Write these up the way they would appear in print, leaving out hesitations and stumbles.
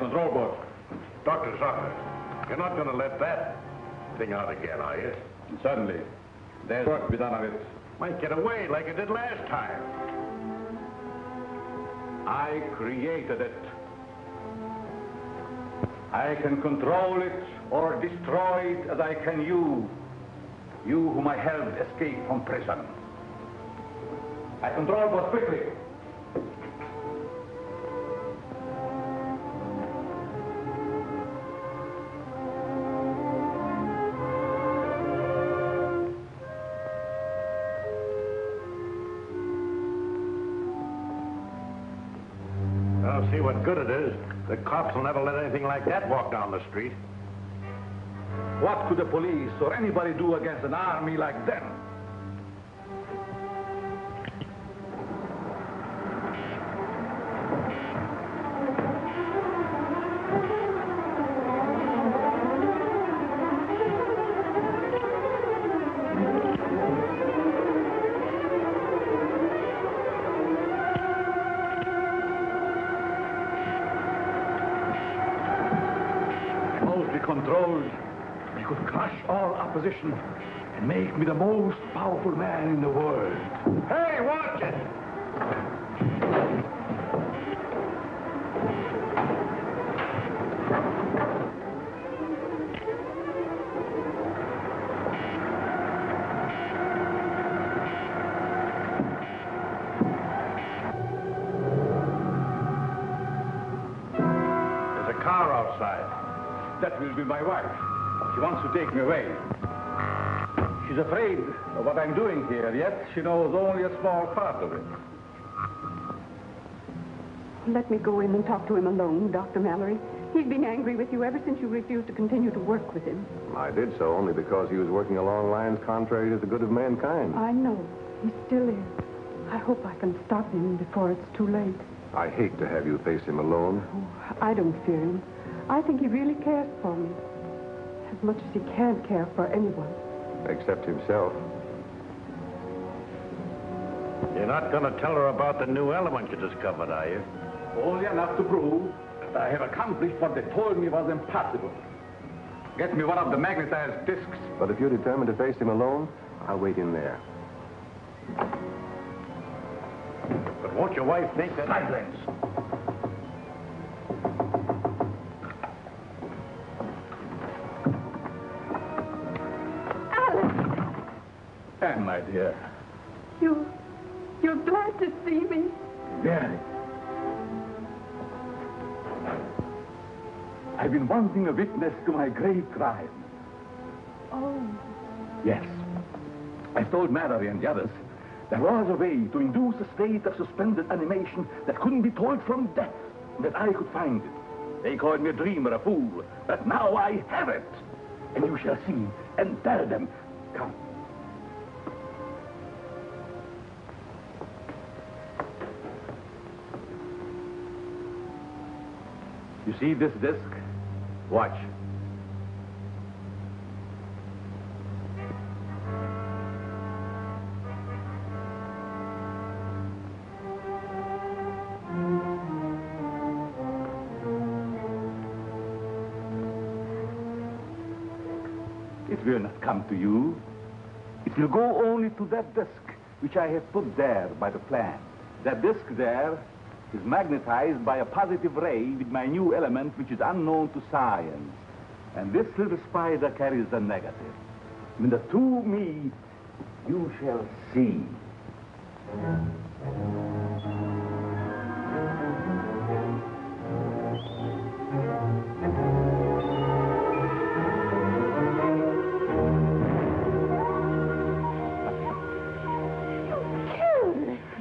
control board. Dr. Zucker, you're not going to let that thing out again, are you? Certainly. There's work to be done on it. Might get away like it did last time. I created it. I can control it or destroy it as I can you. You whom I helped escape from prison. I control both quickly. I'll see what good it is. The cops will never let anything like that walk down the street. What could the police or anybody do against an army like them? Controlled, I could crush all opposition and make me the most powerful man in the world. Hey, watch it! There's a car outside. That will be my wife. She wants to take me away. She's afraid of what I'm doing here, yet she knows only a small part of it. Let me go in and talk to him alone, Dr. Mallory. He's been angry with you ever since you refused to continue to work with him. I did so only because he was working along lines contrary to the good of mankind. I know. He still is. I hope I can stop him before it's too late. I hate to have you face him alone. Oh, I don't fear him. I think he really cares for me. As much as he can care for anyone. Except himself. You're not going to tell her about the new element you discovered, are you? Only enough to prove that I have accomplished what they told me was impossible. Get me one of the magnetized discs. But if you're determined to face him alone, I'll wait in there. But won't your wife think that... Silence! Anne, my dear. You're glad to see me? Very. I've been wanting a witness to my great crime. Oh. Yes. I've told Mallory and the others there was a way to induce a state of suspended animation that couldn't be told from death, that I could find it. They called me a dreamer, a fool, but now I have it. And you shall see and tell them. Come. You see this disc? Watch. It will not come to you. It will go only to that disc, which I have put there by the plan. That disc there is magnetized by a positive ray with my new element, which is unknown to science. And this little spider carries the negative. When the two meet, you shall see.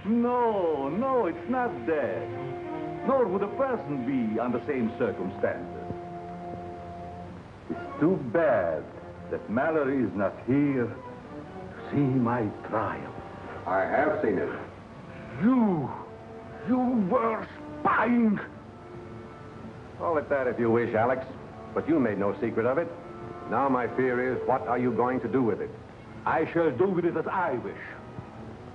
No, it's not dead. Nor would a person be under same circumstances. It's too bad that Mallory is not here to see my trial. I have seen it. You were spying. Call it that if you wish, Alex. But you made no secret of it. Now my fear is, what are you going to do with it? I shall do with it as I wish.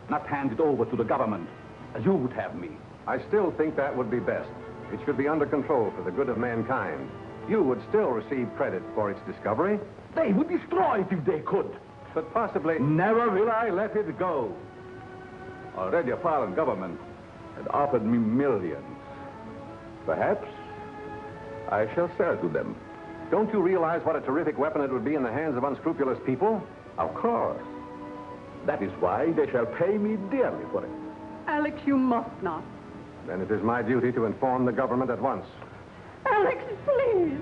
Not hand it over to the government, as you would have me. I still think that would be best. It should be under control for the good of mankind. You would still receive credit for its discovery, They would destroy it if they could. but possibly... Never will I let it go. Already a foreign government had offered me millions. Perhaps I shall sell to them. Don't you realize what a terrific weapon it would be in the hands of unscrupulous people? Of course. That is why they shall pay me dearly for it. Alex, you must not. Then it is my duty to inform the government at once. Alex, please.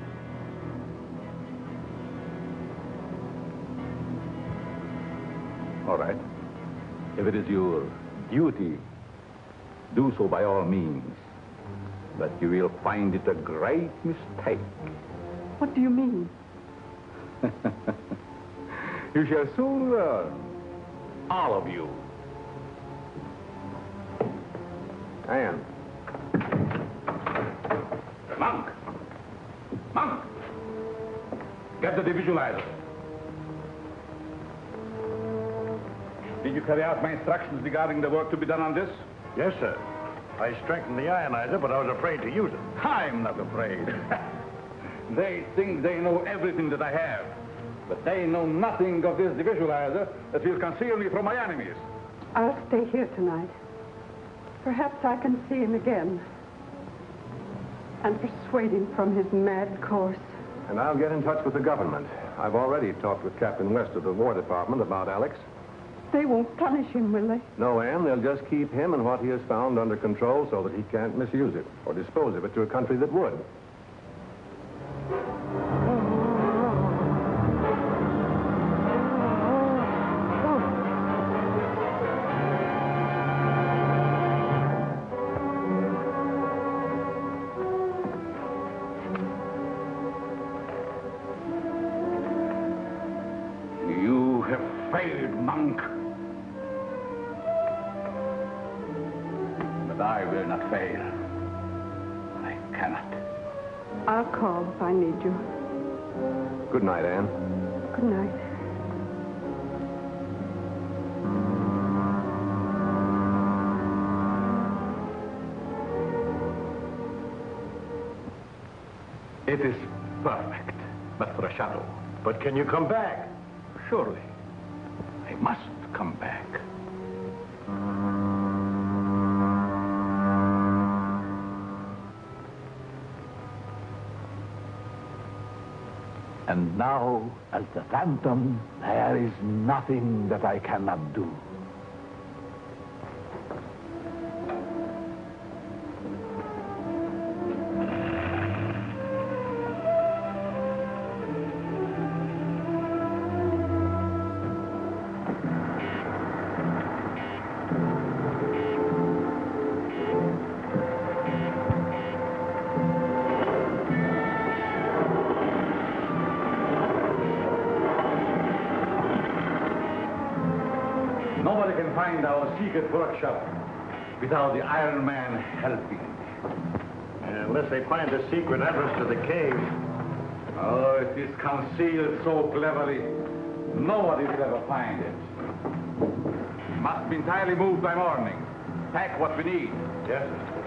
All right. If it is your duty, do so by all means. But you will find it a great mistake. What do you mean? You shall soon learn. All of you. Anne. Monk! Monk! Get the visualizer. Did you carry out my instructions regarding the work to be done on this? Yes, sir. I strengthened the ionizer, but I was afraid to use it. I'm not afraid. They think they know everything that I have. But they know nothing of this visualizer that will conceal me from my enemies. I'll stay here tonight. Perhaps I can see him again and persuade him from his mad course. And I'll get in touch with the government. I've already talked with Captain West of the War Department about Alex. They won't punish him, will they? No, Anne, they'll just keep him and what he has found under control so that he can't misuse it or dispose of it to a country that would. You have failed, Monk. But I will not fail. I cannot. I'll call if I need you. Good night, Anne. Good night. It is perfect, but for a shadow. But can you come back? Surely, I must come back. And now, as the Phantom, there is nothing that I cannot do. Nobody can find our secret workshop without the Iron Man helping. Unless they find the secret entrance to the cave. Oh, it is concealed so cleverly, nobody will ever find it. Must be entirely moved by morning. Pack what we need. Yes, sir.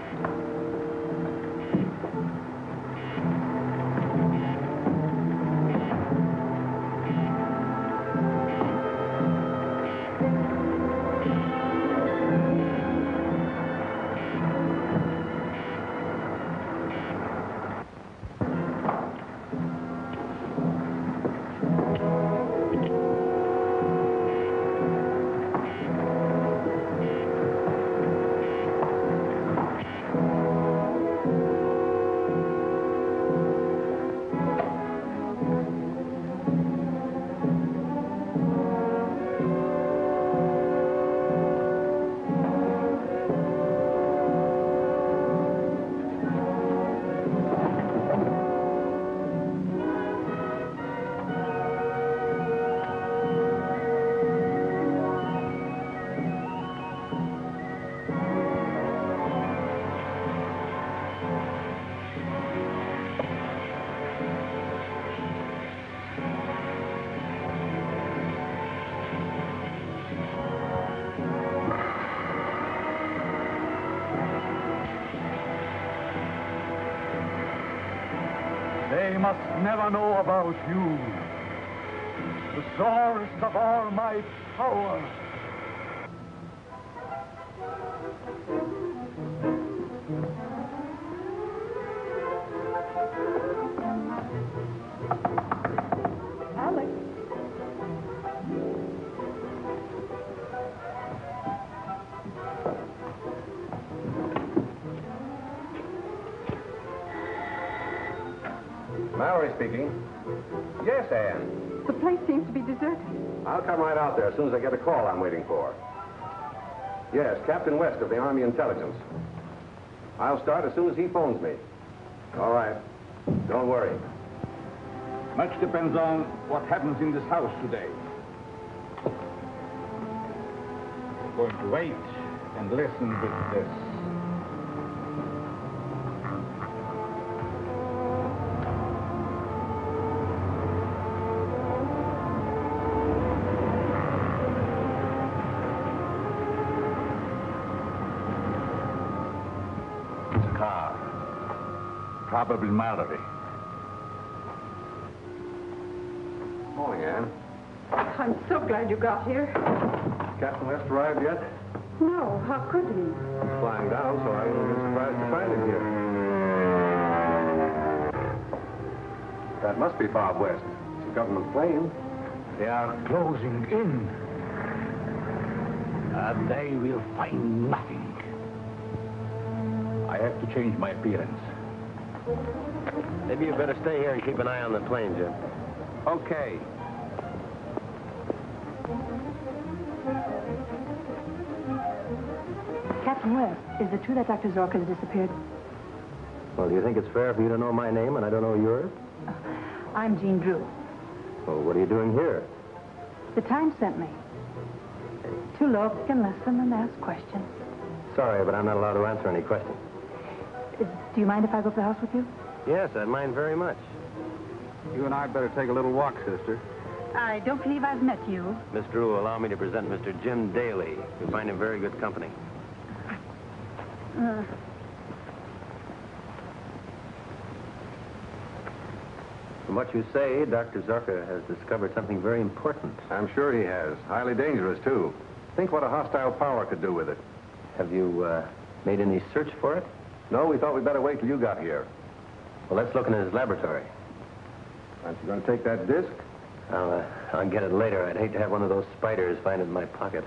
They must never know about you. The source of all my power. Alex. Mallory speaking. Yes, Anne. The place seems to be deserted. I'll come right out there as soon as I get a call I'm waiting for. Yes, Captain West of the Army Intelligence. I'll start as soon as he phones me. All right. Don't worry. Much depends on what happens in this house today. I'm going to wait and listen with this. Probably Mallory. Morning, Anne. I'm so glad you got here. Captain West arrived yet? No, how could he? He's flying down, so I wouldn't have been surprised to find him here. That must be Bob West. It's a government plane. They are closing in. They will find nothing. I have to change my appearance. Maybe you better stay here and keep an eye on the plane, Jim. Okay. Captain West, is it true that Dr. Zorka has disappeared? Well, do you think it's fair for you to know my name and I don't know yours? I'm Jean Drew. Well, what are you doing here? The Times sent me. To look and listen and ask questions. Sorry, but I'm not allowed to answer any questions. Do you mind if I go up the house with you? Yes, I mind very much. You and I better take a little walk, sister. I don't believe I've met you. Miss Drew, allow me to present Mr. Jim Daly. You'll find him very good company. From what you say, Dr. Zorka has discovered something very important. I'm sure he has. Highly dangerous, too. Think what a hostile power could do with it. Have you made any search for it? No, we thought we'd better wait till you got here. Well, let's look in his laboratory. Aren't you going to take that disc? I'll get it later. I'd hate to have one of those spiders find it in my pocket.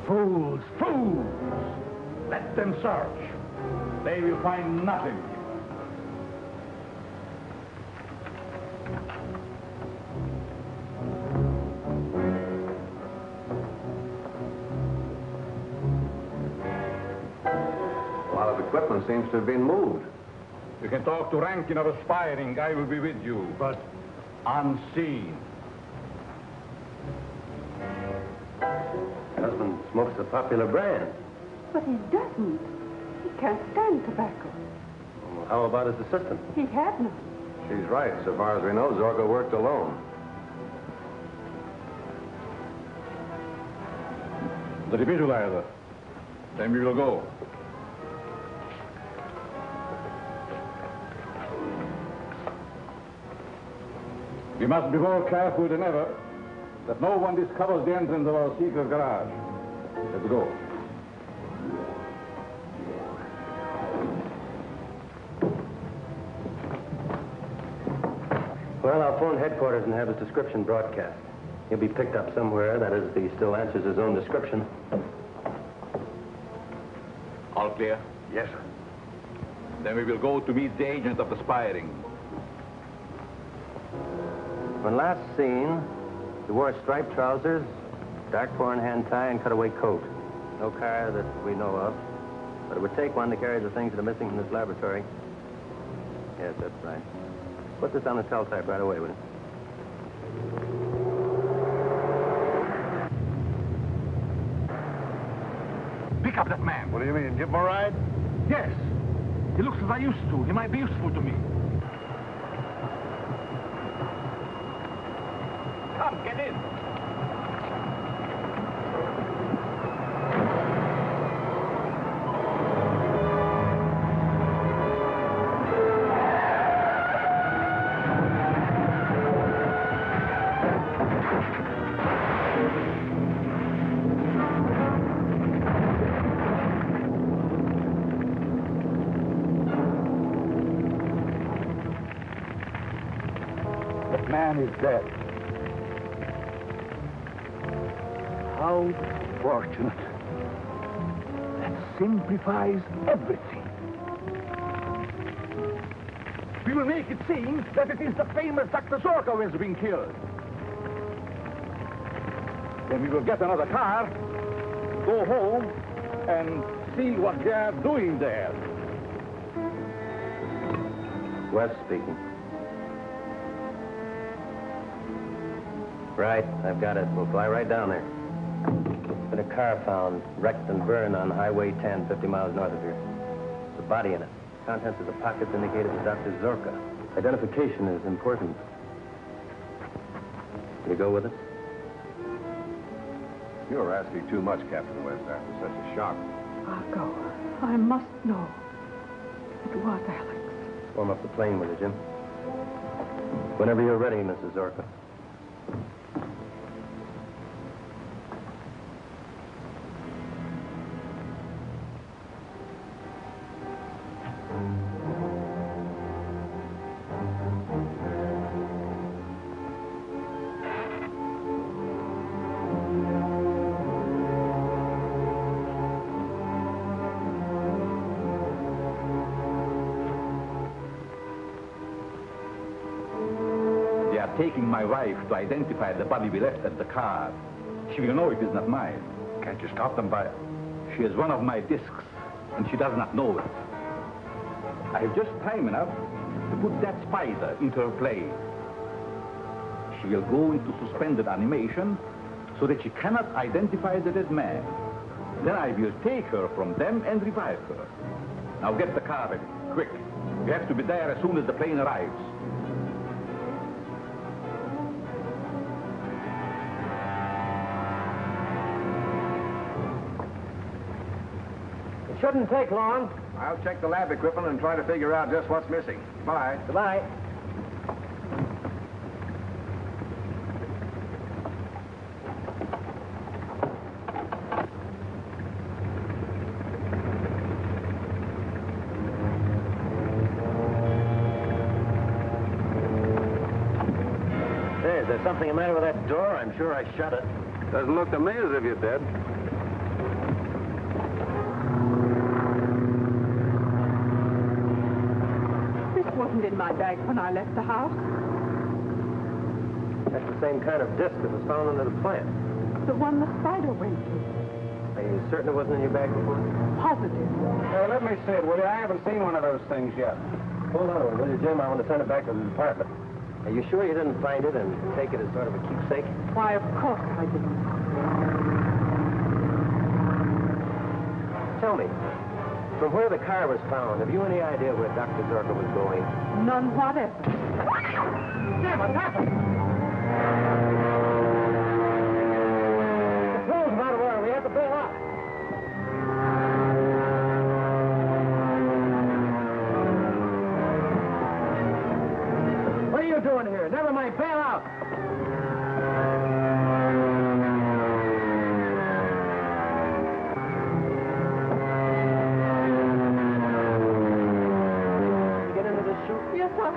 Fools, fools! Let them search. They will find nothing. A lot of equipment seems to have been moved. You can talk to Rankin of Aspiring. I will be with you, but unseen. Husband smokes a popular brand. But he doesn't. He can't stand tobacco. Well, how about his assistant? He had none. She's right. So far as we know, Zorka worked alone. The defibrillator. Then we will go. We must be more careful than ever that no one discovers the entrance of our secret garage. Let's go. Well, I'll phone headquarters and have his description broadcast. He'll be picked up somewhere, that is, if he still answers his own description. All clear? Yes, sir. Then we will go to meet the agent of Aspiring. When last seen, he wore striped trousers, dark four-in-hand tie, and cutaway coat. No car that we know of. But it would take one to carry the things that are missing from this laboratory. Yes, that's right. Put this on the teletype right away, will you? Pick up that man. What do you mean, give him a ride? Yes. He looks as I used to. He might be useful to me. Come, get in. That man is dead. How fortunate. That simplifies everything. We will make it seem that it is the famous Dr. Zorko who has been killed. Then we will get another car, go home, and see what they are doing there. West speaking. Right, I've got it. We'll fly right down there. Been a car found, wrecked and burned on Highway 10, 50 miles north of here. There's a body in it. Contents of the pockets indicated as Dr. Zorka. Identification is important. Can you go with it? You're asking too much, Captain West, after such a shock. I'll go. I must know. It was Alex. Warm up the plane with you, Jim. Whenever you're ready, Mrs. Zorka. Taking my wife to identify the body we left at the car. She will know it is not mine. Can't you stop them by... She is one of my discs, and she does not know it. I have just time enough to put that spider into her plane. She will go into suspended animation so that she cannot identify the dead man. Then I will take her from them and revive her. Now get the car ready, quick. You have to be there as soon as the plane arrives. Shouldn't take long. I'll check the lab equipment and try to figure out just what's missing. Bye. Goodbye. Hey, is there something the matter with that door? I'm sure I shut it. Doesn't look to me as if you did. Wasn't in my bag when I left the house. That's the same kind of disc that was found under the plant. The one the spider went to. Are you certain it wasn't in your bag before? Positive. Let me see it, will you? I haven't seen one of those things yet. Hold on, will you, Jim? I want to send it back to the department. Are you sure you didn't find it and take it as sort of a keepsake? Why, of course I didn't. Tell me, from where the car was found, have you any idea where Dr. Zorka was going? None whatever. Jim, what's happened? The crew's about to where we have to bail out. What are you doing here? Never mind, bail out. Yes, sir.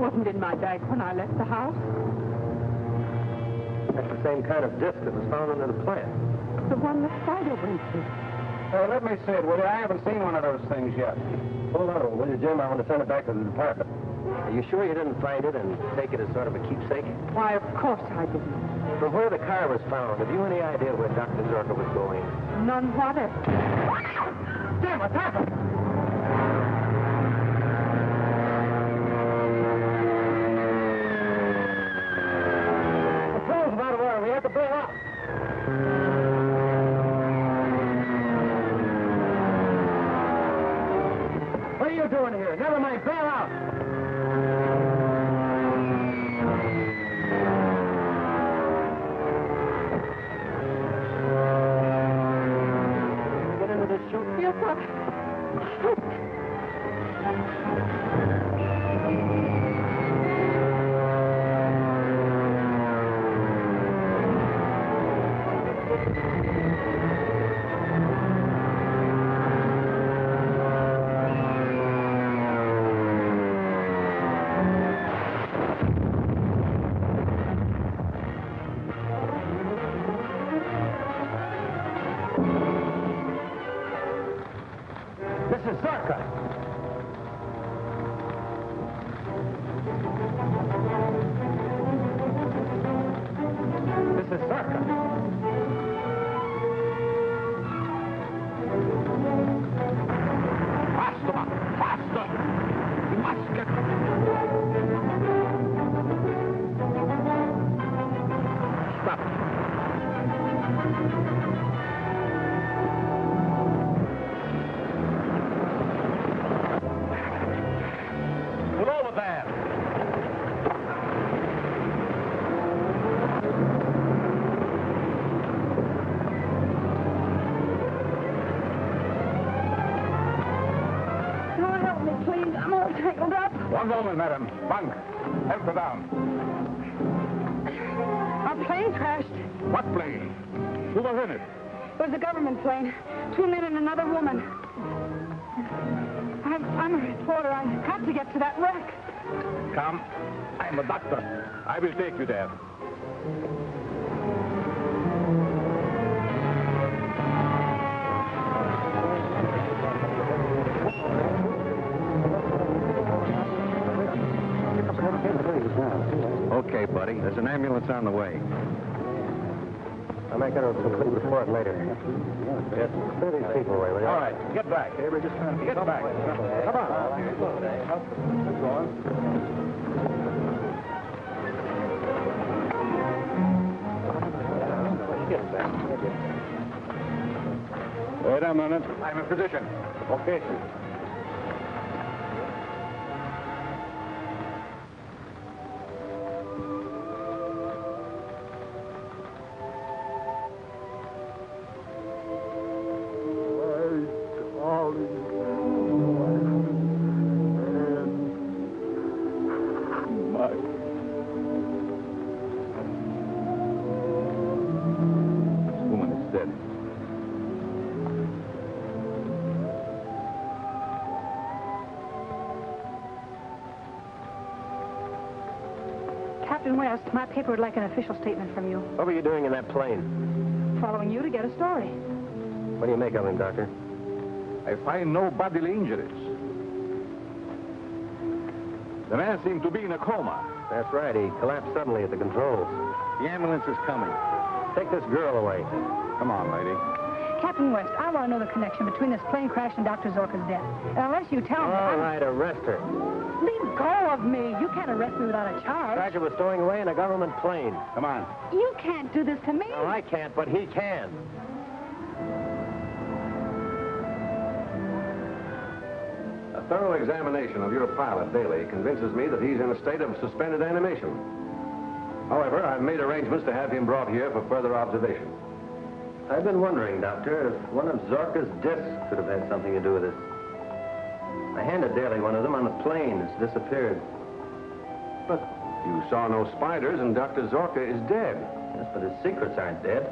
wasn't in my bag when I left the house. That's the same kind of disc that was found under the plant. The one the spider went to. Let me see it, will you? I haven't seen one of those things yet. Hold on, will you, Jim? I want to send it back to the department. Are you sure you didn't find it and take it as sort of a keepsake? Why, of course I didn't. From where the car was found, have you any idea where Dr. Zorka was going? None whatever. Jim, what's happened? The floor's out of order. We have to bail out. What are you doing here? Never mind, bail out. Get into this chute. Yes, sir. This is Zorka. This is Zorka. Faster! Faster! You must get... Stop. Pull over there. Oh, help me, please. I'm all tangled up. One moment, madam. Bunk. Help her down. Our plane crashed. What plane? Who was in it? It was a government plane. 2 men and another woman. I'm a reporter. I've got to get to that wreck. Come. I'm a doctor. I will take you there. Okay, buddy. There's an ambulance on the way. I'll make it a complete report later. Yes, clear these people away, will you? All right. Get back. Get back. Come on. Go on. Wait a minute. I'm a physician. Okay. Captain West, my paper would like an official statement from you. What were you doing in that plane? Following you to get a story. What do you make of him, Doctor? I find no bodily injuries. The man seemed to be in a coma. That's right. He collapsed suddenly at the controls. The ambulance is coming. Take this girl away. Come on, lady. Captain West, I want to know the connection between this plane crash and Dr. Zorka's death. And unless you tell me... All right, arrest her. Leave go of me. You can't arrest me without a charge. Sergeant was stowing away in a government plane. Come on. You can't do this to me. No, I can't, but he can. A thorough examination of your pilot, Bailey, convinces me that he's in a state of suspended animation. However, I've made arrangements to have him brought here for further observation. I've been wondering, Doctor, if one of Zorka's discs could have had something to do with it. I handed Daly one of them on the plane. It's disappeared. But you saw no spiders, and Dr. Zorka is dead. Yes, but his secrets aren't dead.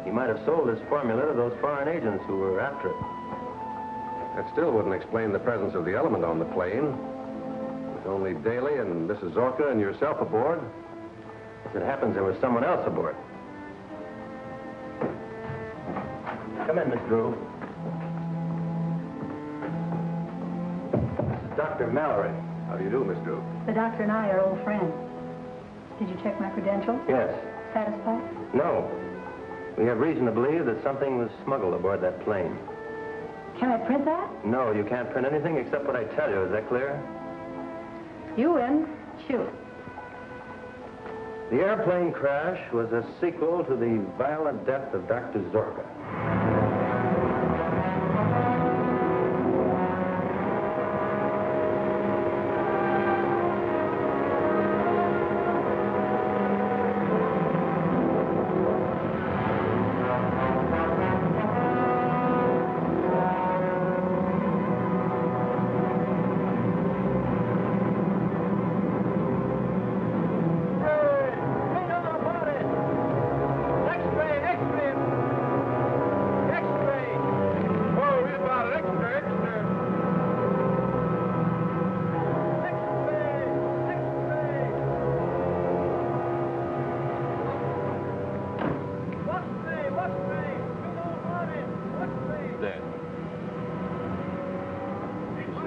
He might have sold his formula to those foreign agents who were after it. That still wouldn't explain the presence of the element on the plane. With only Daly and Mrs. Zorka and yourself aboard? As it happens, there was someone else aboard. Come in, Miss Drew. This is Dr. Mallory. How do you do, Miss Drew? The doctor and I are old friends. Did you check my credentials? Yes. Satisfied? No. We have reason to believe that something was smuggled aboard that plane. Can I print that? No, you can't print anything except what I tell you. Is that clear? You win. Shoot. The airplane crash was a sequel to the violent death of Dr. Zorka.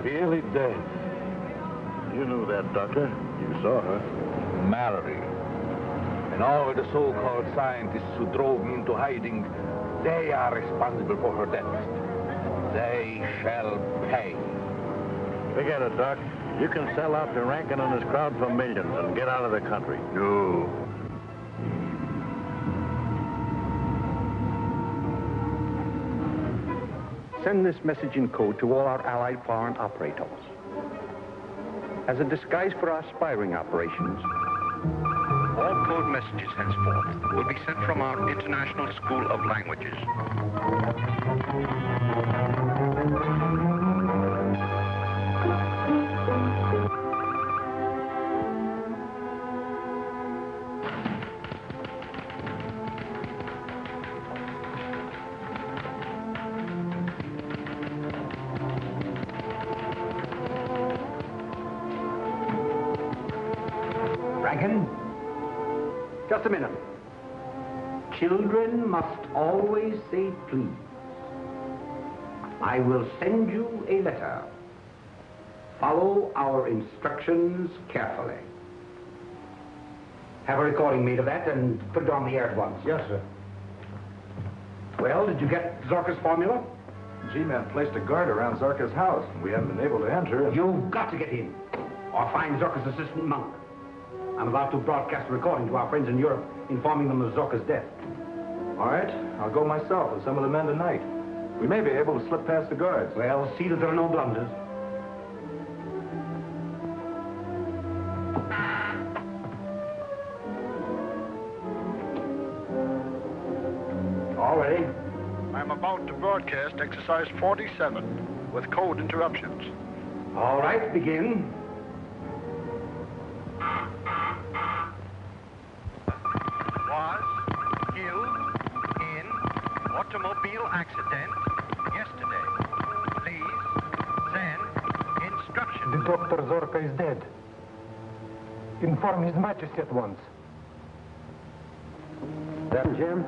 Really dead. You knew that, Doctor. You saw her. Mallory. And all the so-called scientists who drove me into hiding, they are responsible for her death. They shall pay. Forget it, Doc. You can sell out to Rankin and his crowd for millions and get out of the country. No. Send this message in code to all our allied foreign operators. As a disguise for our spying operations, all code messages henceforth will be sent from our International School of Languages. Rankin, just a minute. Children must always say please. I will send you a letter. Follow our instructions carefully. Have a recording made of that and put it on the air at once. Yes, sir. Well, did you get Zorka's formula? G-Man placed a guard around Zorka's house, and we haven't been able to enter. You've got to get in, or find Zorka's assistant monk. I'm about to broadcast a recording to our friends in Europe, informing them of Zorka's death. All right, I'll go myself with some of the men tonight. We may be able to slip past the guards. Well, see that there are no blunders. All ready? I'm about to broadcast exercise 47 with code interruptions. All right, begin. Was killed in automobile accident yesterday. Please send instructions. Dr. Zorka is dead. Inform His Majesty at once. That Jim?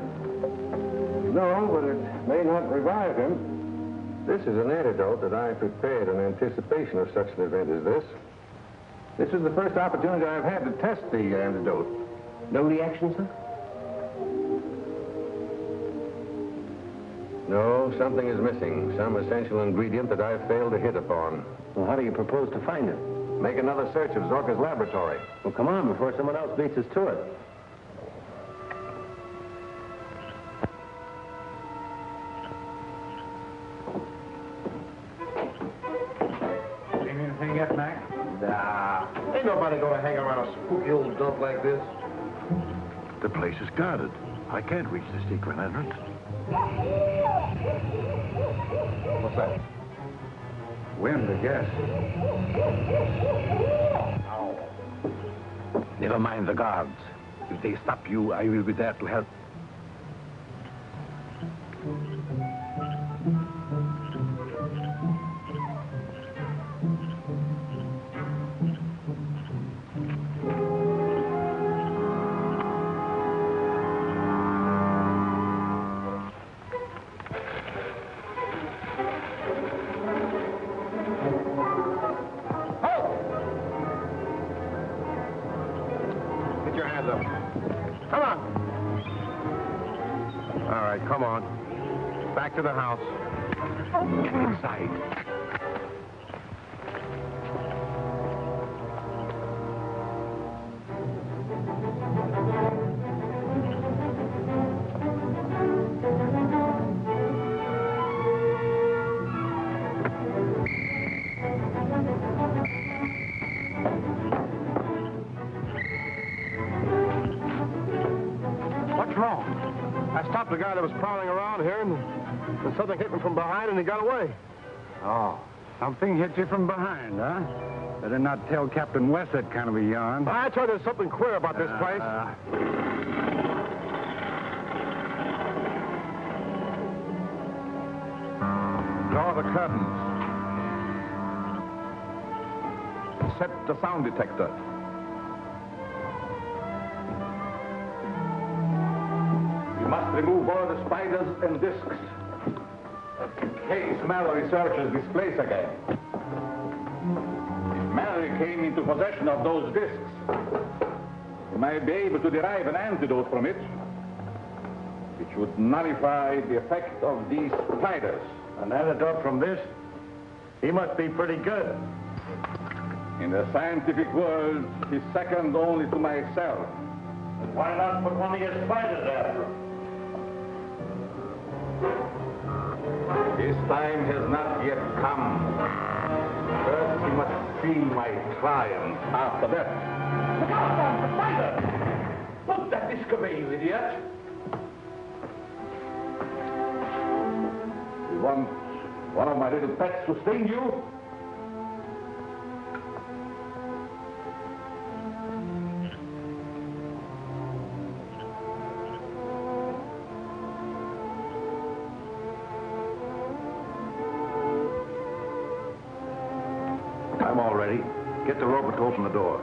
No, but it may not revive him. This is an antidote that I prepared in anticipation of such an event as this. This is the first opportunity I've had to test the antidote. No reaction, sir? No, something is missing. Some essential ingredient that I've failed to hit upon. Well, how do you propose to find it? Make another search of Zorka's laboratory. Well, come on, before someone else beats us to it. Seen anything yet, Mac? Nah. Ain't nobody gonna hang around a spooky old dump like this. The place is guarded. I can't reach the secret entrance. What's that? Wind, I guess. Never mind the guards. If they stop you, I will be there to help. your hands up. Come on. All right, come on. Back to the house. Get inside. What's wrong? I stopped the guy that was prowling around here, and something hit him from behind, and he got away. Oh, something hit you from behind, huh? Better not tell Captain West that kind of a yarn. I tell you, there's something queer about this place. Draw the curtains. Set the sound detector. You must remove all the spiders and discs. In case Mallory searches this place again. If Mallory came into possession of those discs, he might be able to derive an antidote from it, which would nullify the effect of these spiders. An antidote from this? He must be pretty good. In the scientific world, he's second only to myself. Why not put one of your spiders after him? His time has not yet come. First, he must see my triumph. After that. Look out, Tom, the spider! Look, that disc away, you idiot! You want one of my little pets to sting you? I'm all ready. Get the rope to open the door.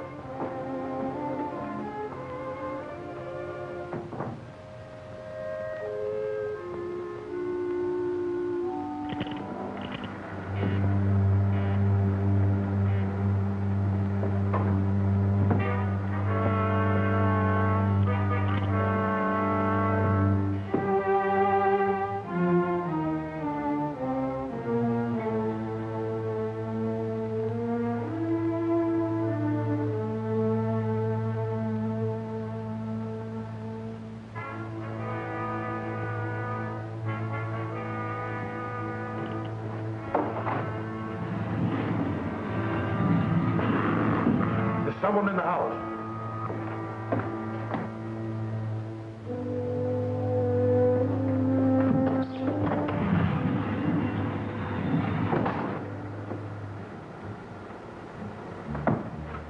Someone in the house.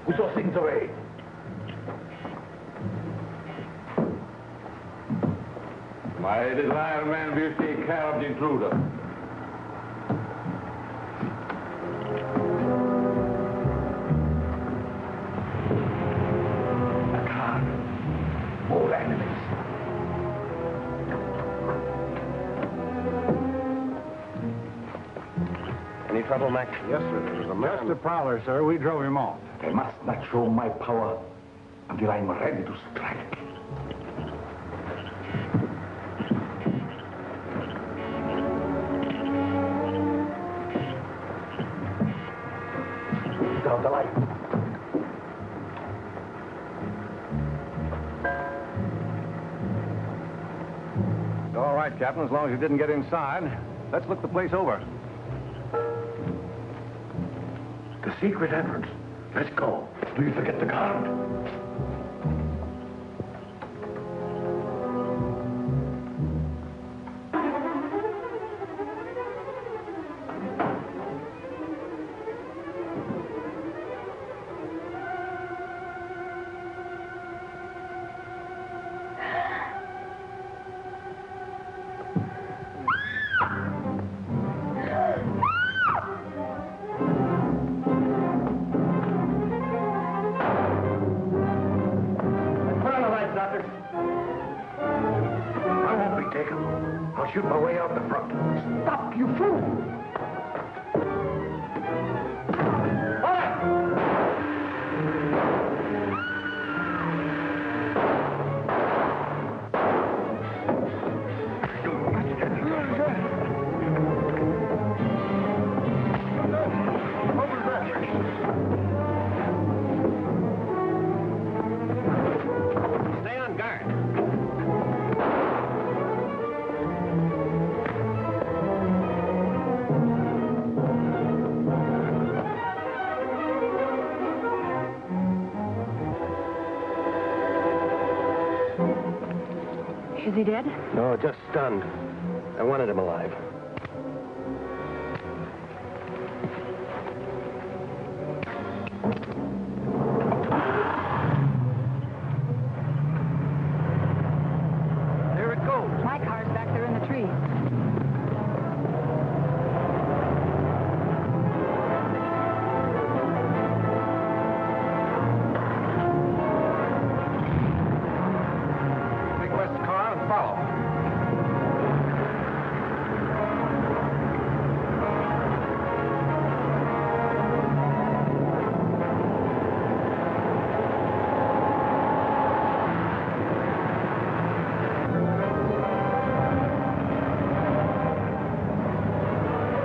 Put those things away. My desire man will take care of the intruder. Any trouble, Mac? Yes, sir. There was a man. Just a prowler, sir. We drove him off. I must not show my power until I'm ready to strike. Put out the light. All right, Captain, as long as you didn't get inside. Let's look the place over. The secret entrance. Let's go. Do you forget the guard? I'll shoot my way out the front. Stop, you fool! Is he dead? No, just stunned. I wanted him alive. There it goes. My car's back there in the tree. Take West's car and follow.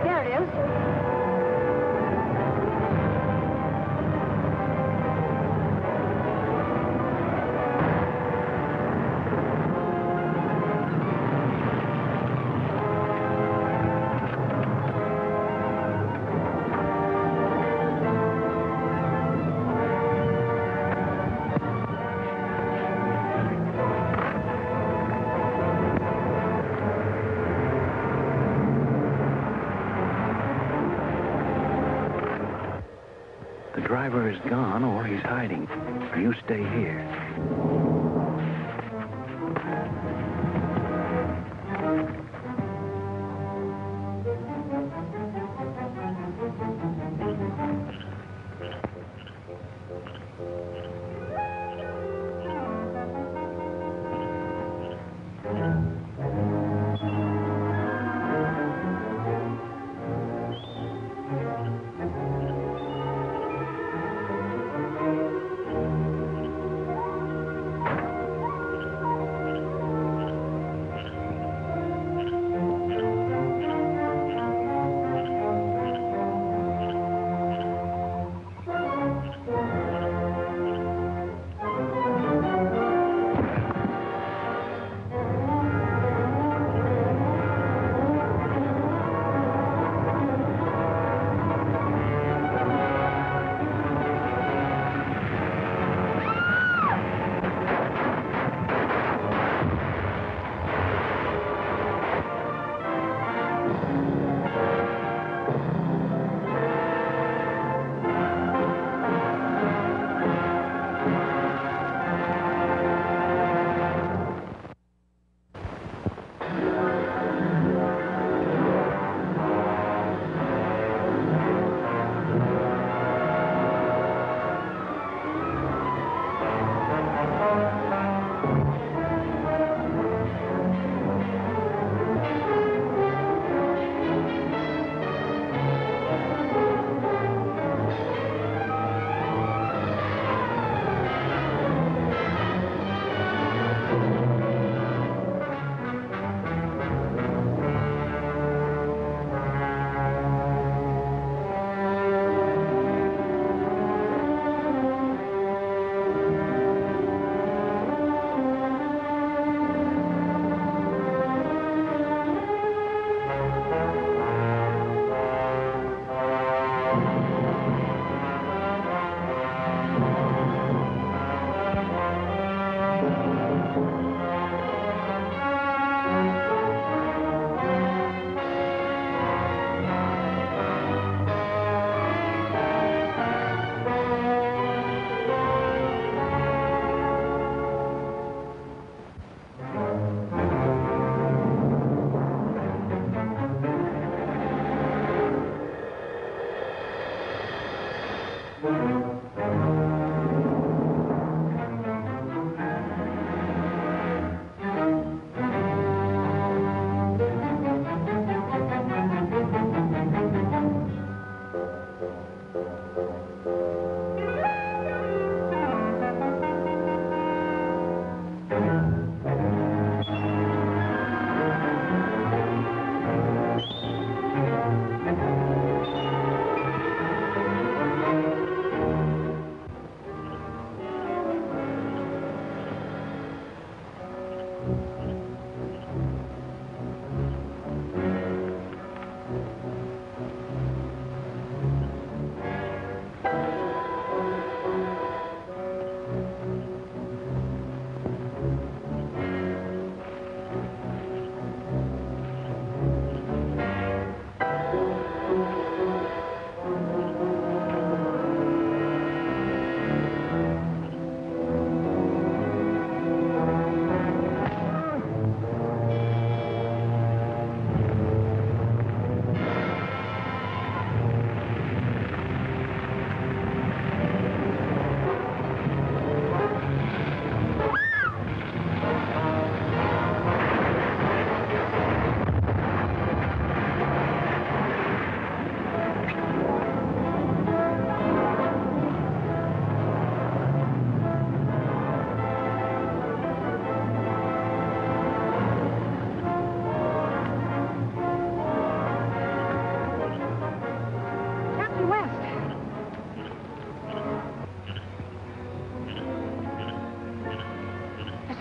There it is. The driver is gone or he's hiding. You stay here.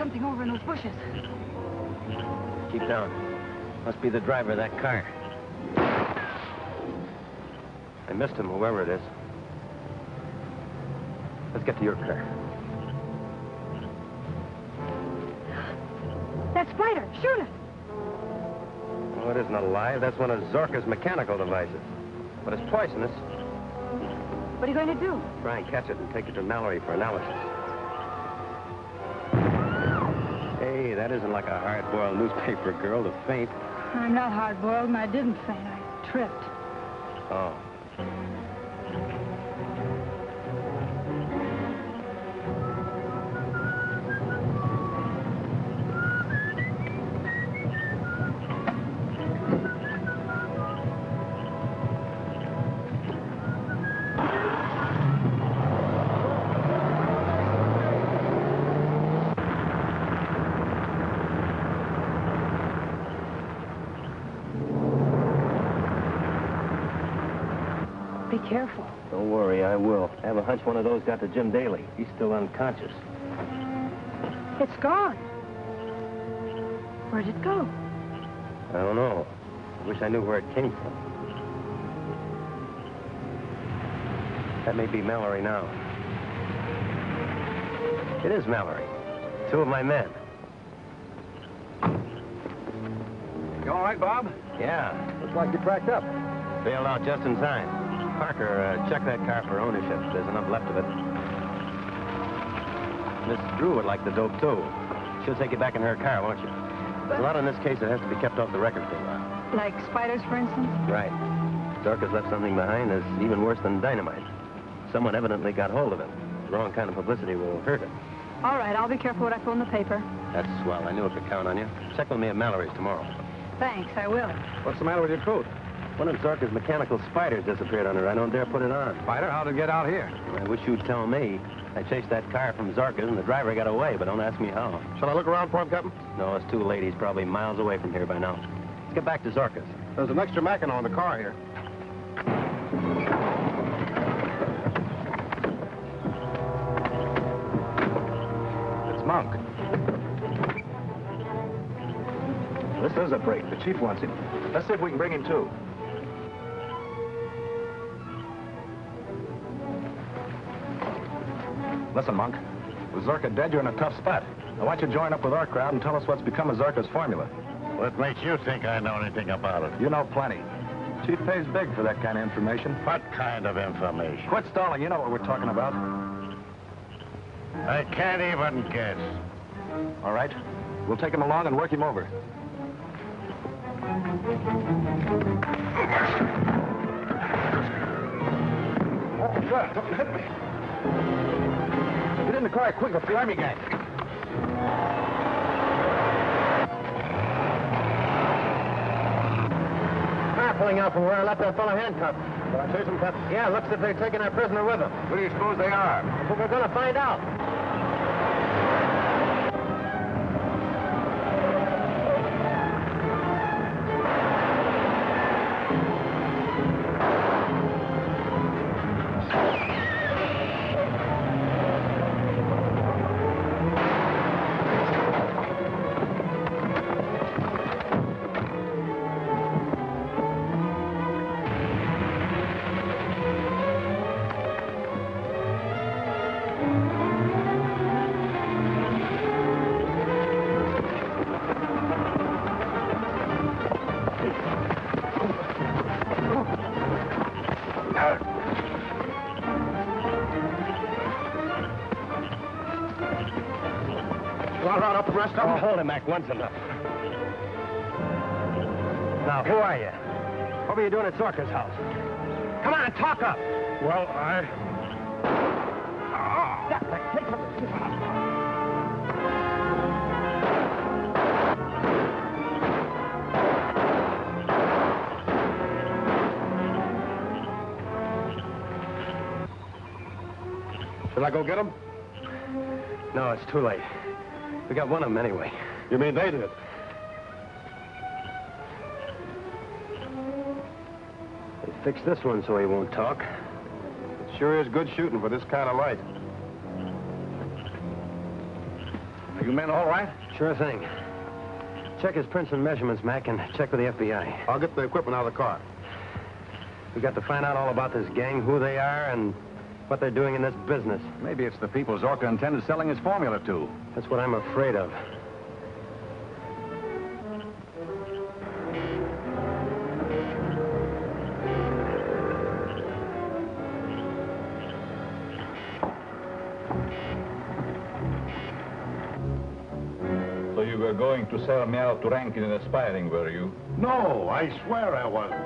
something over in those bushes. Keep down. Must be the driver of that car. I missed him, whoever it is. Let's get to your car. That spider, shoot it. Oh, it isn't alive. That's one of Zorka's mechanical devices. But it's poisonous. What are you going to do? Try and catch it and take it to Mallory for analysis. Hey, that isn't like a hard-boiled newspaper girl to faint. I'm not hard-boiled, and I didn't faint. I tripped. Oh. Be careful. Don't worry, I will. I have a hunch one of those got to Jim Daly. He's still unconscious. It's gone. Where'd it go? I don't know. I wish I knew where it came from. That may be Mallory now. It is Mallory. Two of my men. You all right, Bob? Yeah. Looks like you cracked up. Bailed out just in time. Parker, check that car for ownership. There's enough left of it. Miss Drew would like the dope, too. She'll take you back in her car, won't you? There's a lot in this case that has to be kept off the record for a while. Like spiders, for instance? Right. Zorka's left something behind that's even worse than dynamite. Someone evidently got hold of it. The wrong kind of publicity will hurt it. All right, I'll be careful what I put in the paper. That's swell. I knew I could count on you. Check with me at Mallory's tomorrow. Thanks, I will. What's the matter with your coat? One of Zorka's mechanical spiders disappeared on her. I don't dare put it on. Spider, how'd it get out here? I wish you'd tell me. I chased that car from Zorka's and the driver got away, but don't ask me how. Shall I look around for him, Captain? No, it's too late. He's probably miles away from here by now. Let's get back to Zorka's. There's an extra Mackinac in the car here. It's Monk. This is a break. The chief wants him. Let's see if we can bring him too. Listen, Monk. With Zorka dead, you're in a tough spot. I want you to join up with our crowd and tell us what's become of Zorka's formula. What makes you think I know anything about it? You know plenty. Chief pays big for that kind of information. What kind of information? Quit stalling. You know what we're talking about. I can't even guess. All right. We'll take him along and work him over. Oh, God, don't hit me. Get in the car quick, it's the army gang. Car pulling out from where I left that fellow handcuffed. Will I chase him, Captain? Yeah, looks as if they're taking our prisoner with them. What do you suppose they are? But we're going to find out. Oh, hold him, Mac. One's enough. Now, who are you? What were you doing at Zorka's house? Come on, talk up. Well, I... Should I go get him? No, it's too late. We got one of them anyway. You mean they did? They fixed this one so he won't talk. It sure is good shooting for this kind of light. Are you men all right? Sure thing. Check his prints and measurements, Mac, and check with the FBI. I'll get the equipment out of the car. We got to find out all about this gang, who they are, and what they're doing in this business. Maybe it's the people Zorka intended selling his formula to. That's what I'm afraid of. So you were going to sell me out to Rankin and Aspiring, were you? No, I swear I wasn't.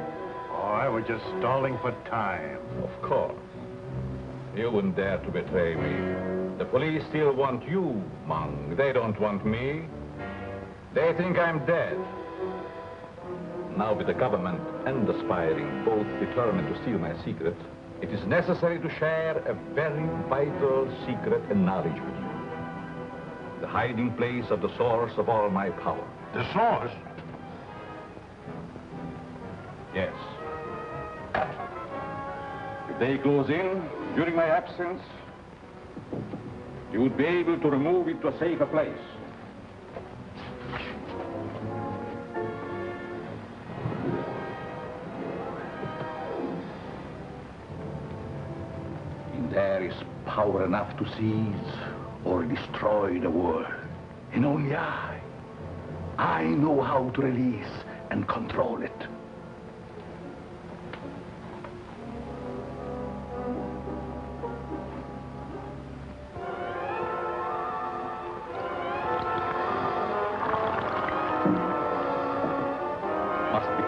Oh, I was just stalling for time. Of course. You wouldn't dare to betray me. The police still want you, Mung. They don't want me. They think I'm dead. Now with the government and Aspiring both determined to steal my secret, it is necessary to share a very vital secret and knowledge with you. The hiding place of the source of all my power. The source? Yes. If they close in during my absence, you would be able to remove it to a safer place. And there is power enough to seize or destroy the world. And only I know how to release and control it.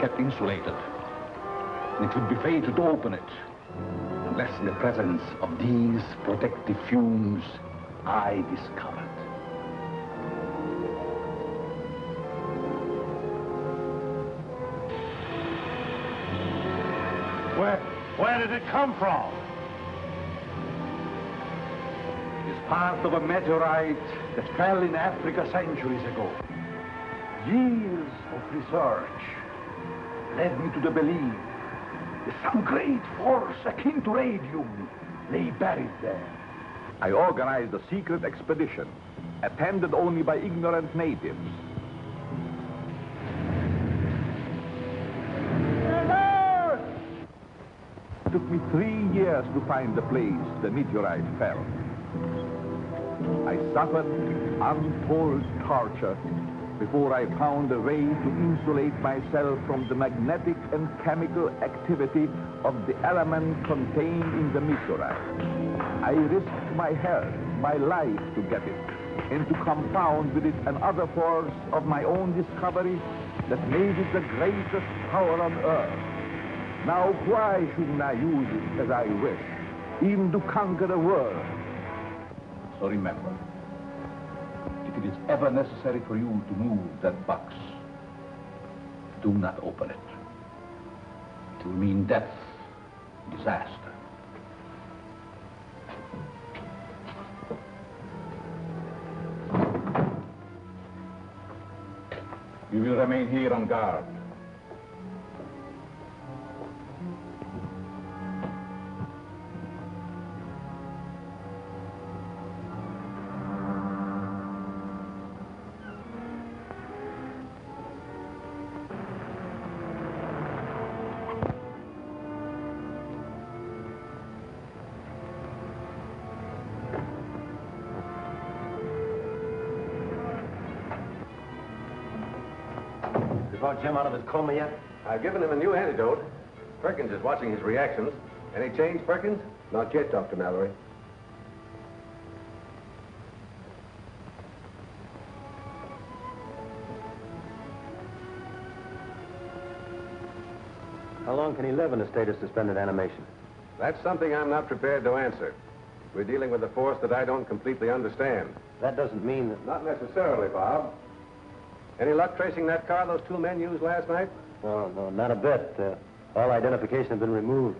Kept insulated, and it would be fatal to open it unless in the presence of these protective fumes I discovered. Where did it come from? It is part of a meteorite that fell in Africa centuries ago. Years of research led me to the belief that some great force akin to radium lay buried there. I organized a secret expedition, attended only by ignorant natives. It took me 3 years to find the place the meteorite fell. I suffered untold torture before I found a way to insulate myself from the magnetic and chemical activity of the element contained in the meteorite. I risked my health, my life to get it, and to compound with it another force of my own discovery that made it the greatest power on earth. Now why shouldn't I use it as I wish, even to conquer the world? So remember, if it is ever necessary for you to move that box, do not open it. It will mean death, disaster. You will remain here on guard. You brought Jim out of his coma yet? I've given him a new antidote. Perkins is watching his reactions. Any change, Perkins? Not yet, Dr. Mallory. How long can he live in a state of suspended animation? That's something I'm not prepared to answer. We're dealing with a force that I don't completely understand. That doesn't mean that... Not necessarily, Bob. Any luck tracing that car those two men used last night? No, not a bit. All identification has been removed.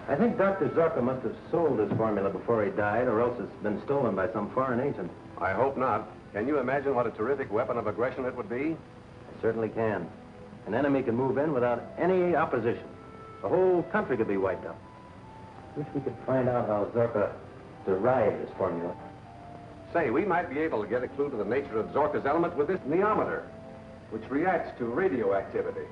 I think Dr. Zorka must have sold his formula before he died, or else it's been stolen by some foreign agent. I hope not. Can you imagine what a terrific weapon of aggression it would be? I certainly can. An enemy can move in without any opposition. The whole country could be wiped out. Wish we could find out how Zorka derived his formula. Say, we might be able to get a clue to the nature of Zorka's element with this neometer, which reacts to radioactivity.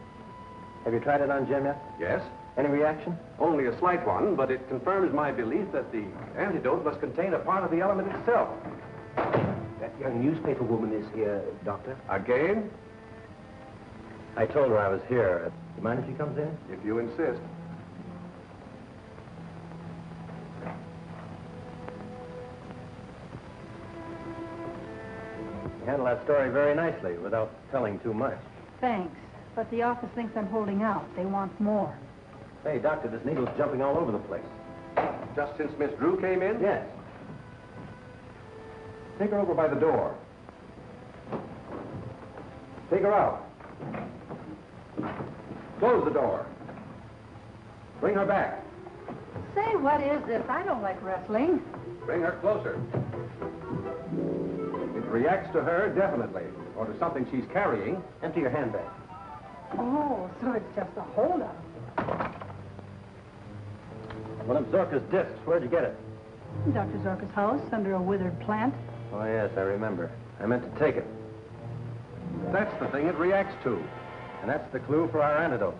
Have you tried it on Jim yet? Yes? Any reaction? Only a slight one, but it confirms my belief that the antidote must contain a part of the element itself. That young newspaper woman is here, Doctor. Again? I told her I was here. Do you mind if she comes in? If you insist. You handled that story very nicely without telling too much. Thanks. But the office thinks I'm holding out. They want more. Hey, Doctor, this needle's jumping all over the place. Just since Miss Drew came in? Yes. Take her over by the door. Take her out. Close the door. Bring her back. Say, what is this? I don't like wrestling. Bring her closer. It reacts to her, definitely, or to something she's carrying. Empty your handbag. Oh, so it's just a holdup. One of Zorka's discs. Where'd you get it? Dr. Zorka's house, under a withered plant. Oh, yes, I remember. I meant to take it. That's the thing it reacts to. And that's the clue for our antidote.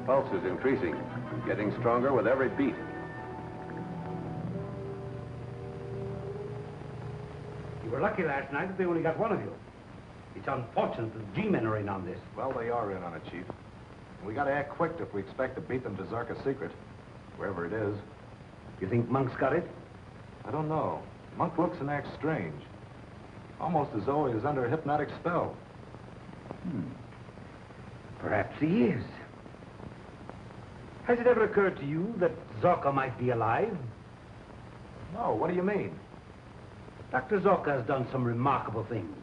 Pulse is increasing, getting stronger with every beat. You were lucky last night that they only got one of you. It's unfortunate that the G-men are in on this. Well, they are in on it, Chief. We gotta act quick if we expect to beat them to Zorka's secret, wherever it is. You think Monk's got it? I don't know. Monk looks and acts strange. Almost as though he was under a hypnotic spell. Perhaps he is. Has it ever occurred to you that Zorka might be alive? No, what do you mean? Dr. Zorka has done some remarkable things.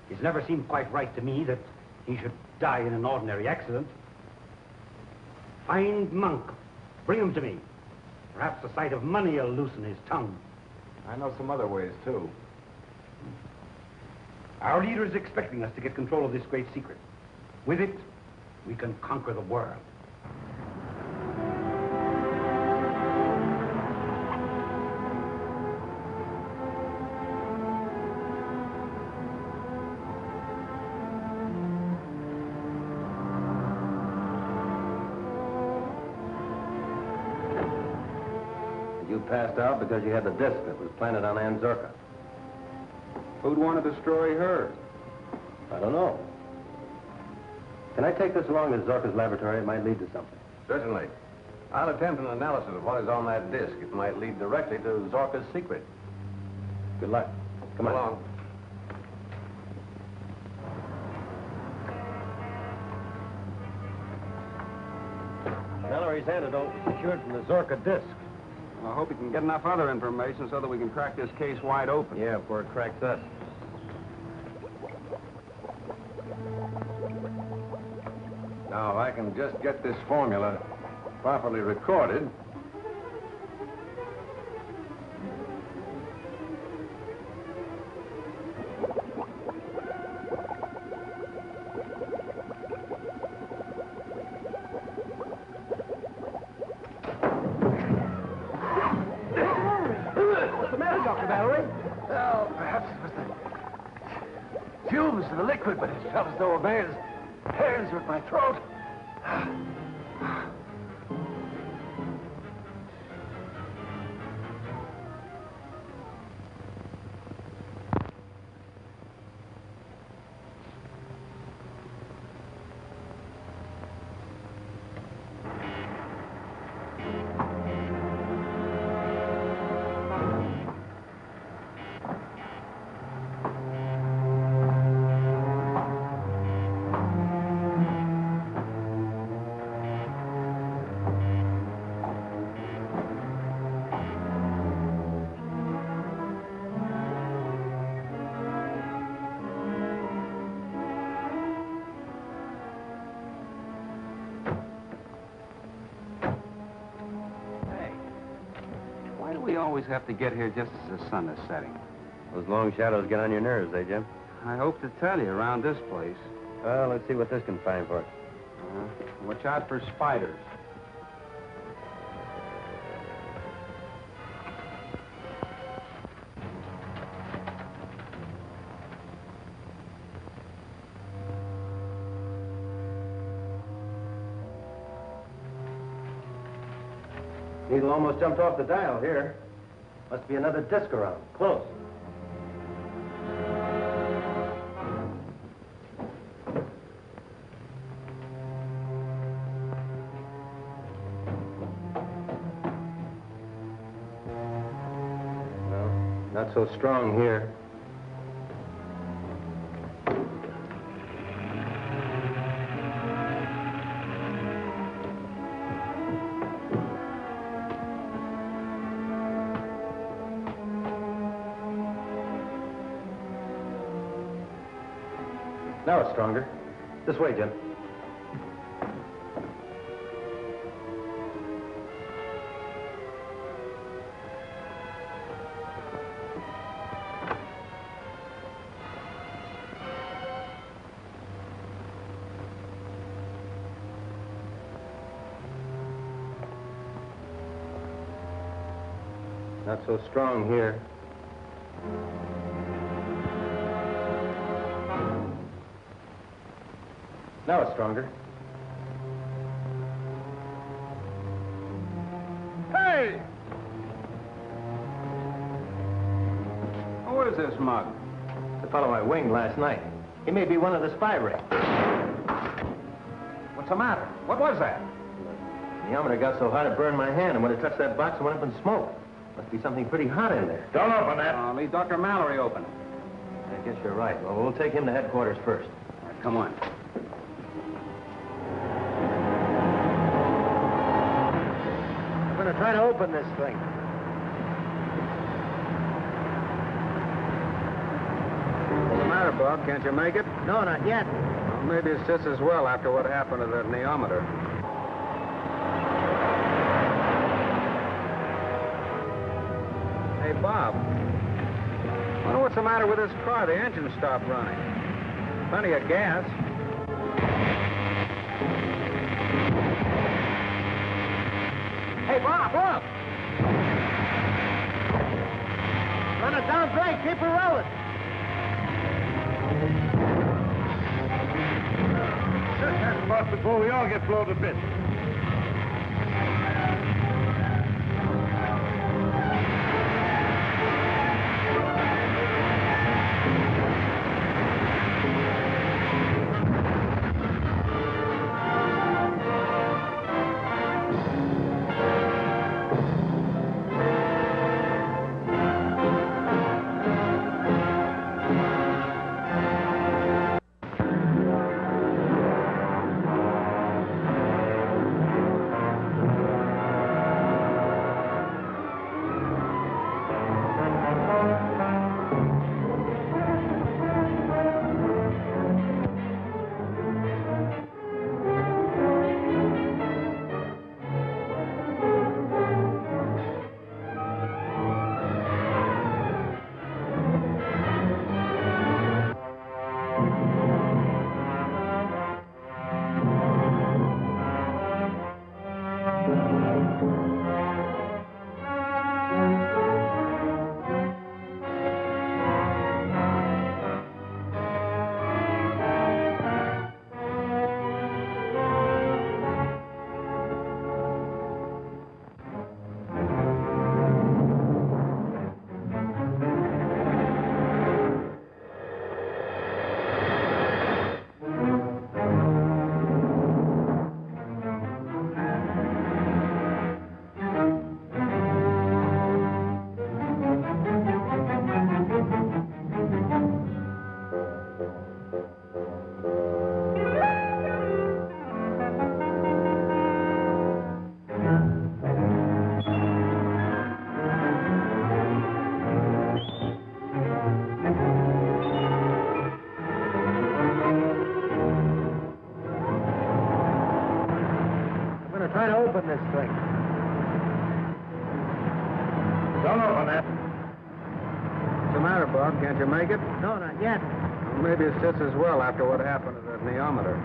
It's never seemed quite right to me that he should die in an ordinary accident. Find Monk. Bring him to me. Perhaps the sight of money will loosen his tongue. I know some other ways, too. Our leader is expecting us to get control of this great secret. With it, we can conquer the world. You passed out because you had the disc that was planted on Ann Zorka. Who'd want to destroy her? I don't know. Can I take this along to Zorka's laboratory? It might lead to something. Certainly. I'll attempt an analysis of what is on that disc. It might lead directly to Zorka's secret. Good luck. Come on. Along. Mallory's antidote was secured from the Zorka disc. I hope we can get enough other information so that we can crack this case wide open. Yeah, before it cracks us. Now, if I can just get this formula properly recorded. What's the matter, Dr. Mallory? Well, perhaps it was the fumes of the liquid, but it felt as though a man's hands were at my throat. We always have to get here just as the sun is setting. Those long shadows get on your nerves, eh, Jim? I hope to tell you, around this place, Well, let's see what this can find for us. Watch out for spiders. Needle almost jumped off the dial here. Must be another disc around. Close. No, not so strong here. Now it's stronger. This way, Jim. Not so strong here. Now it's stronger. Hey! Who is this mug? The fellow I winged last night. He may be one of the spy ring. What's the matter? What was that? The thermometer got so hot it burned my hand, and when it touched that box, it went up in smoke. Must be something pretty hot in there. Don't open that. Leave Dr. Mallory open. I guess you're right. Well, we'll take him to headquarters first. All right, come on. I'm going to try to open this thing. What's the matter, Bob? Can't you make it? No, not yet. Well, maybe it's just as well after what happened to that neometer. Hey, Bob. I wonder what's the matter with this car. The engine stopped running. Plenty of gas. Hey, Bob, look! Run it down, Drake. Keep her rolling. Shut that spot before we all get blown to bits. Try to open this thing. Don't open that. What's the matter, Bob? Can't you make it? No, not yet. Well, maybe it's just as well after what happened to the neometer.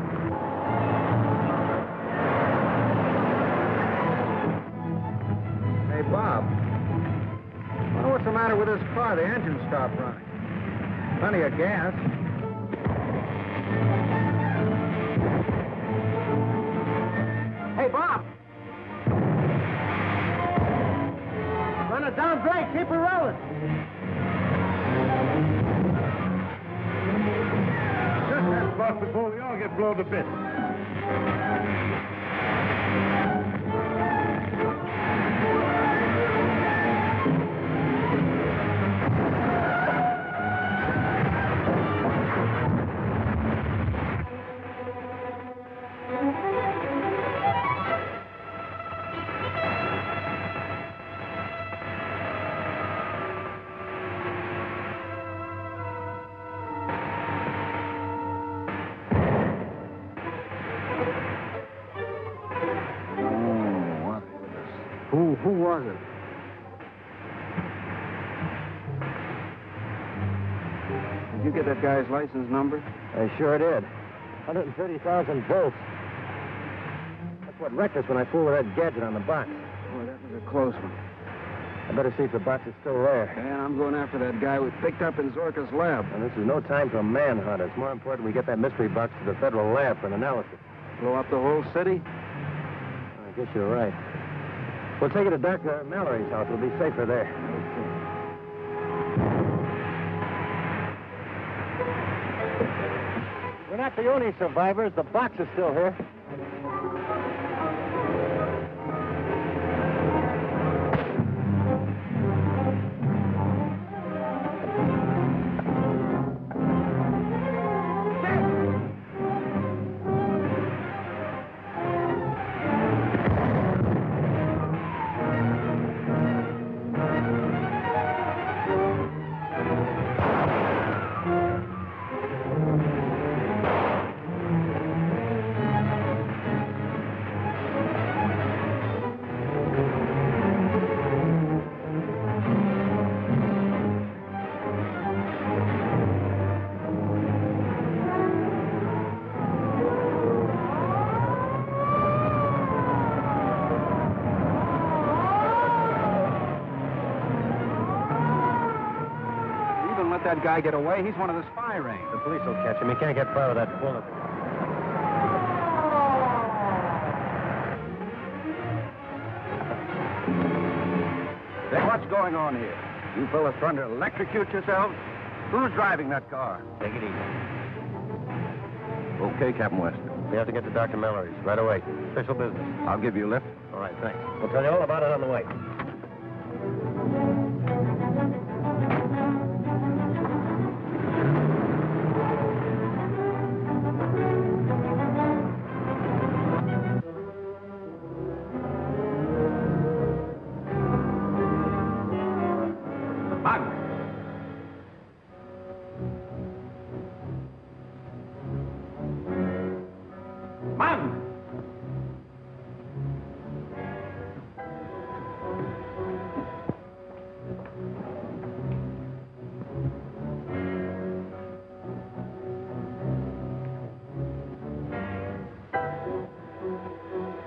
Hey, Bob. I wonder what's the matter with this car? The engine stopped running. Plenty of gas. Hey, Bob! Run it down, brake. Keep her rolling. Just that spot before we all get blown to bits. Who was it? Did you get that guy's license number? I sure did. 130,000 volts. That's what wrecked us when I fooled with that gadget on the box. Boy, that was a close one. I better see if the box is still there. And I'm going after that guy we picked up in Zorka's lab. And this is no time for a manhunt. It's more important we get that mystery box to the federal lab for an analysis. Blow up the whole city? I guess you're right. We'll take it to Dr. Mallory's house. We'll be safer there. We're not the only survivors. The box is still here. That guy get away. He's one of the spy rings. The police will catch him. He can't get far with that bullet. Say, what's going on here? You fellas trying to electrocute yourselves? Who's driving that car? Take it easy. Okay, Captain West. We have to get to Dr. Mallory's right away. Official business. I'll give you a lift. All right, thanks. We'll tell you all about it on the way.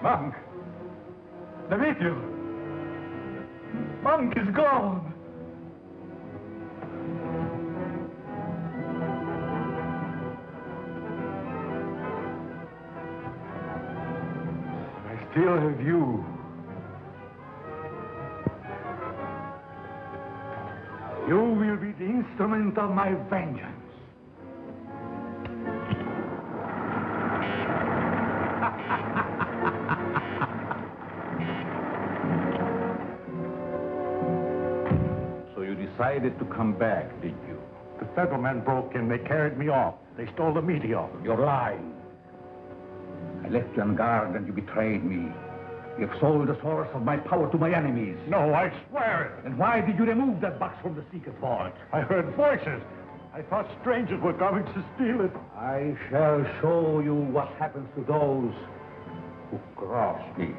Monk! The video! Monk is gone! I still have you. You will be the instrument of my vengeance. Decided to come back, did you? The federal men broke in. They carried me off. They stole the meteor. You're lying. I left you on guard and you betrayed me. You have sold the source of my power to my enemies. No, I swear it. And why did you remove that box from the secret vault? I heard voices. I thought strangers were coming to steal it. I shall show you what happens to those who cross me.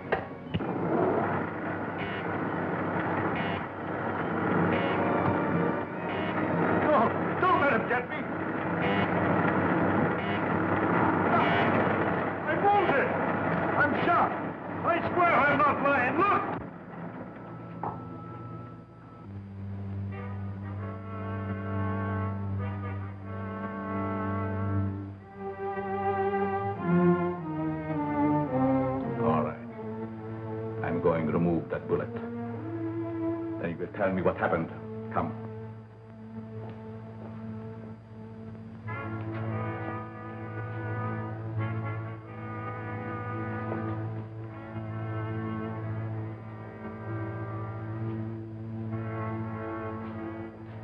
No, don't let him get me. tell me what happened. Come.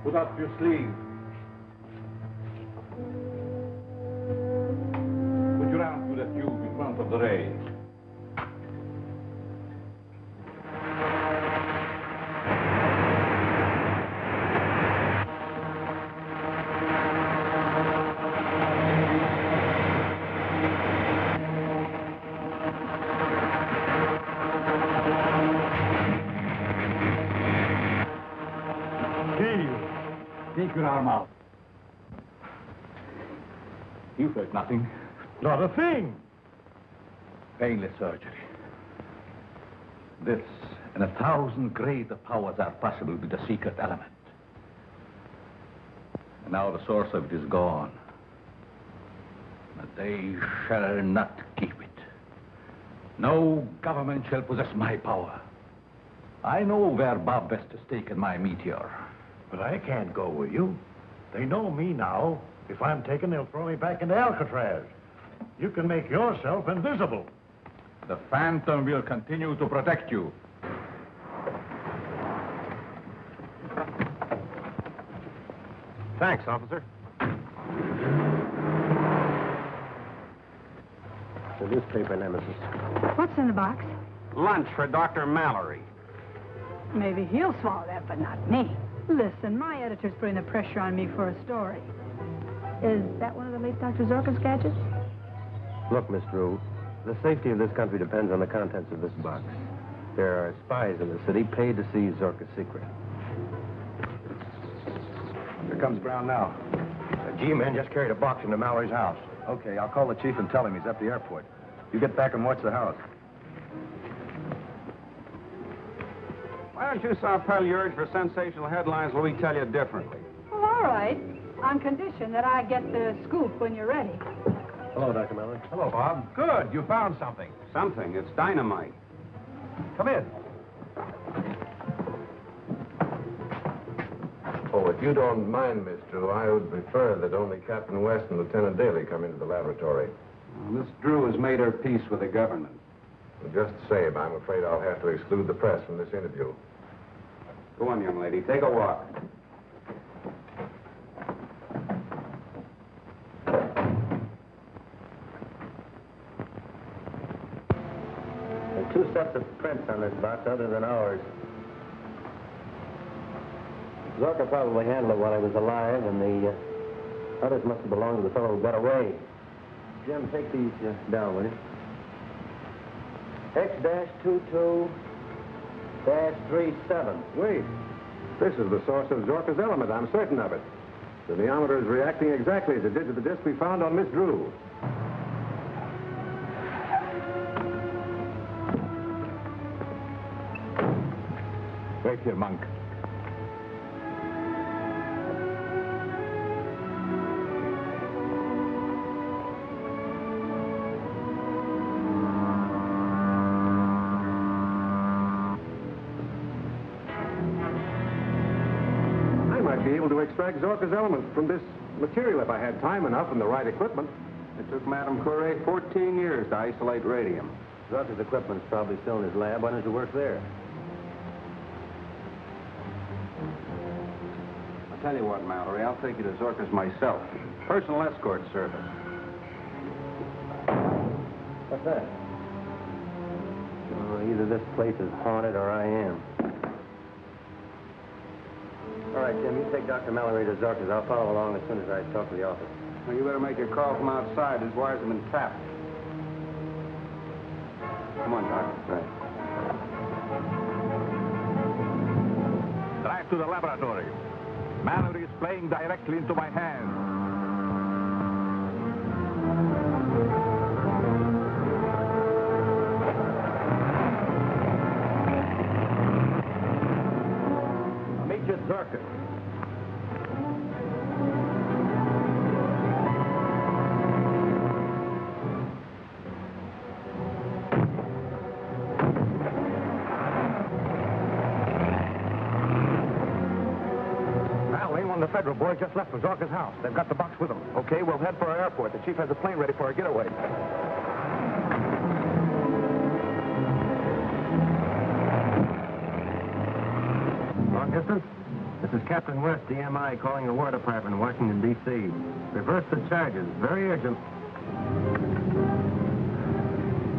Put up your sleeve. Put your arm through that tube in front of the ray. Take your arm out. You felt nothing. Not a thing. Painless surgery. This and 1,000 greater powers are possible with the secret element. And now the source of it is gone. But they shall not keep it. No government shall possess my power. I know where Bob West has taken my meteor. But I can't go with you. They know me now. If I'm taken, they'll throw me back into Alcatraz. You can make yourself invisible. The Phantom will continue to protect you. Thanks, officer. The newspaper nemesis. What's in the box? Lunch for Dr. Mallory. Maybe he'll swallow that, but not me. Listen, my editor's putting the pressure on me for a story. Is that one of the late Dr. Zorka's gadgets? Look, Miss Drew, the safety of this country depends on the contents of this box. There are spies in the city paid to see Zorka's secret. Here comes Brown now. The G-men just carried a box into Mallory's house. Okay, I'll call the chief and tell him he's at the airport. You get back and watch the house. Why don't you stop peddling your urge for sensational headlines while we tell you differently? Well, all right. On condition that I get the scoop when you're ready. Hello, Dr. Mallory. Hello, Bob. Good, you found something. Something. It's dynamite. Come in. Oh, if you don't mind, Miss Drew, I would prefer that only Captain West and Lieutenant Daly come into the laboratory. Miss Drew has made her peace with the government. Just the same, I'm afraid I'll have to exclude the press from this interview. Go on, young lady. Take a walk. There are 2 sets of prints on this box other than ours. Zorka probably handled it while he was alive, and the others must have belonged to the fellow who got away. Jim, take these down, will you? X-22-37. Wait. This is the source of Zorka's element. I'm certain of it. The neometer is reacting exactly as it did to the disc we found on Miss Drew. Wait here, Monk. Be able to extract Zorka's element from this material if I had time enough and the right equipment. It took Madame Curie 14 years to isolate radium. Zorka's equipment's probably still in his lab. Why don't you work there? I'll tell you what, Mallory, I'll take you to Zorka's myself. Personal escort service. What's that? Oh, either this place is haunted or I am. All right, Jim, you take Dr. Mallory to Zorka's. I'll follow along as soon as I talk to the office. Well, you better make your call from outside. His wires have been tapped. Come on, Doc. Right. Drive to the laboratory. Mallory is playing directly into my hands. I'll meet you at Zorka. federal boys just left Mazorca's house. They've got the box with them. Okay, we'll head for our airport. The chief has a plane ready for a getaway. Long distance? This is Captain West, DMI, calling the War Department in Washington, D.C. Reverse the charges. Very urgent.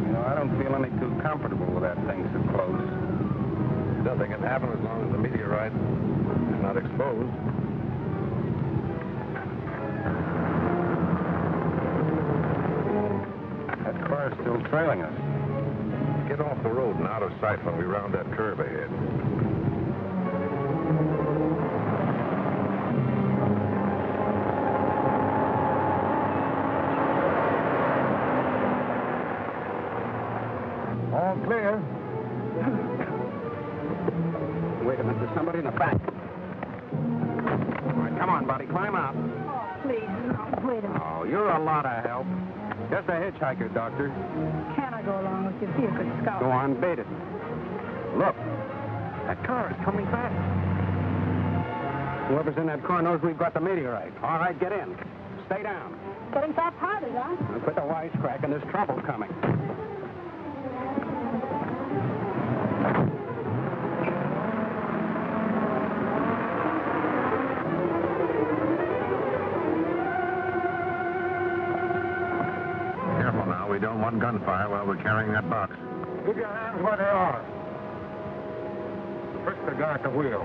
You know, I don't feel any too comfortable with that thing so close. Nothing can happen as long as the meteorite is not exposed. That car's still trailing us. Get off the road and out of sight when we round that curve ahead. All clear. Wait a minute, there's somebody in the back. All right, come on, buddy, climb out. Oh, please, no, wait a minute. Oh, you're a lot of help. Just a hitchhiker, Doctor. Can I go along with you? Be a good scout. Go on, bait it. Look, that car is coming fast. Whoever's in that car knows we've got the meteorite. All right, get in. Stay down. Getting fast-hearted, huh? Now, quit the wisecracking. There's trouble coming. Careful now. We don't want gunfire while we're carrying that box. Keep your hands where they are. Frisk the guy at the wheel.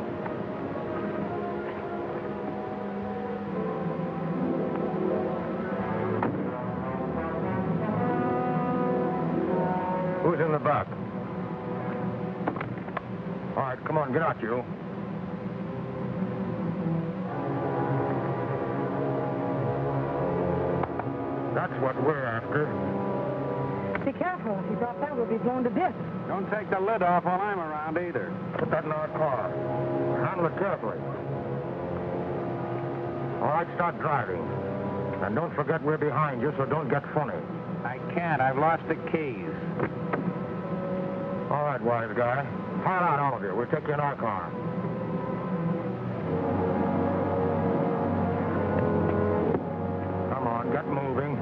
Who's in the back? All right, come on, get out, you. That's what we're after. Be careful. If you drop that, we'll be blown to bits. Don't take the lid off while I'm around either. Put that in our car. Handle it carefully. All right, start driving. And don't forget we're behind you, so don't get funny. I can't. I've lost the keys. All right, wise guy. Pile out, all of you. We'll take you in our car. Come on, get moving.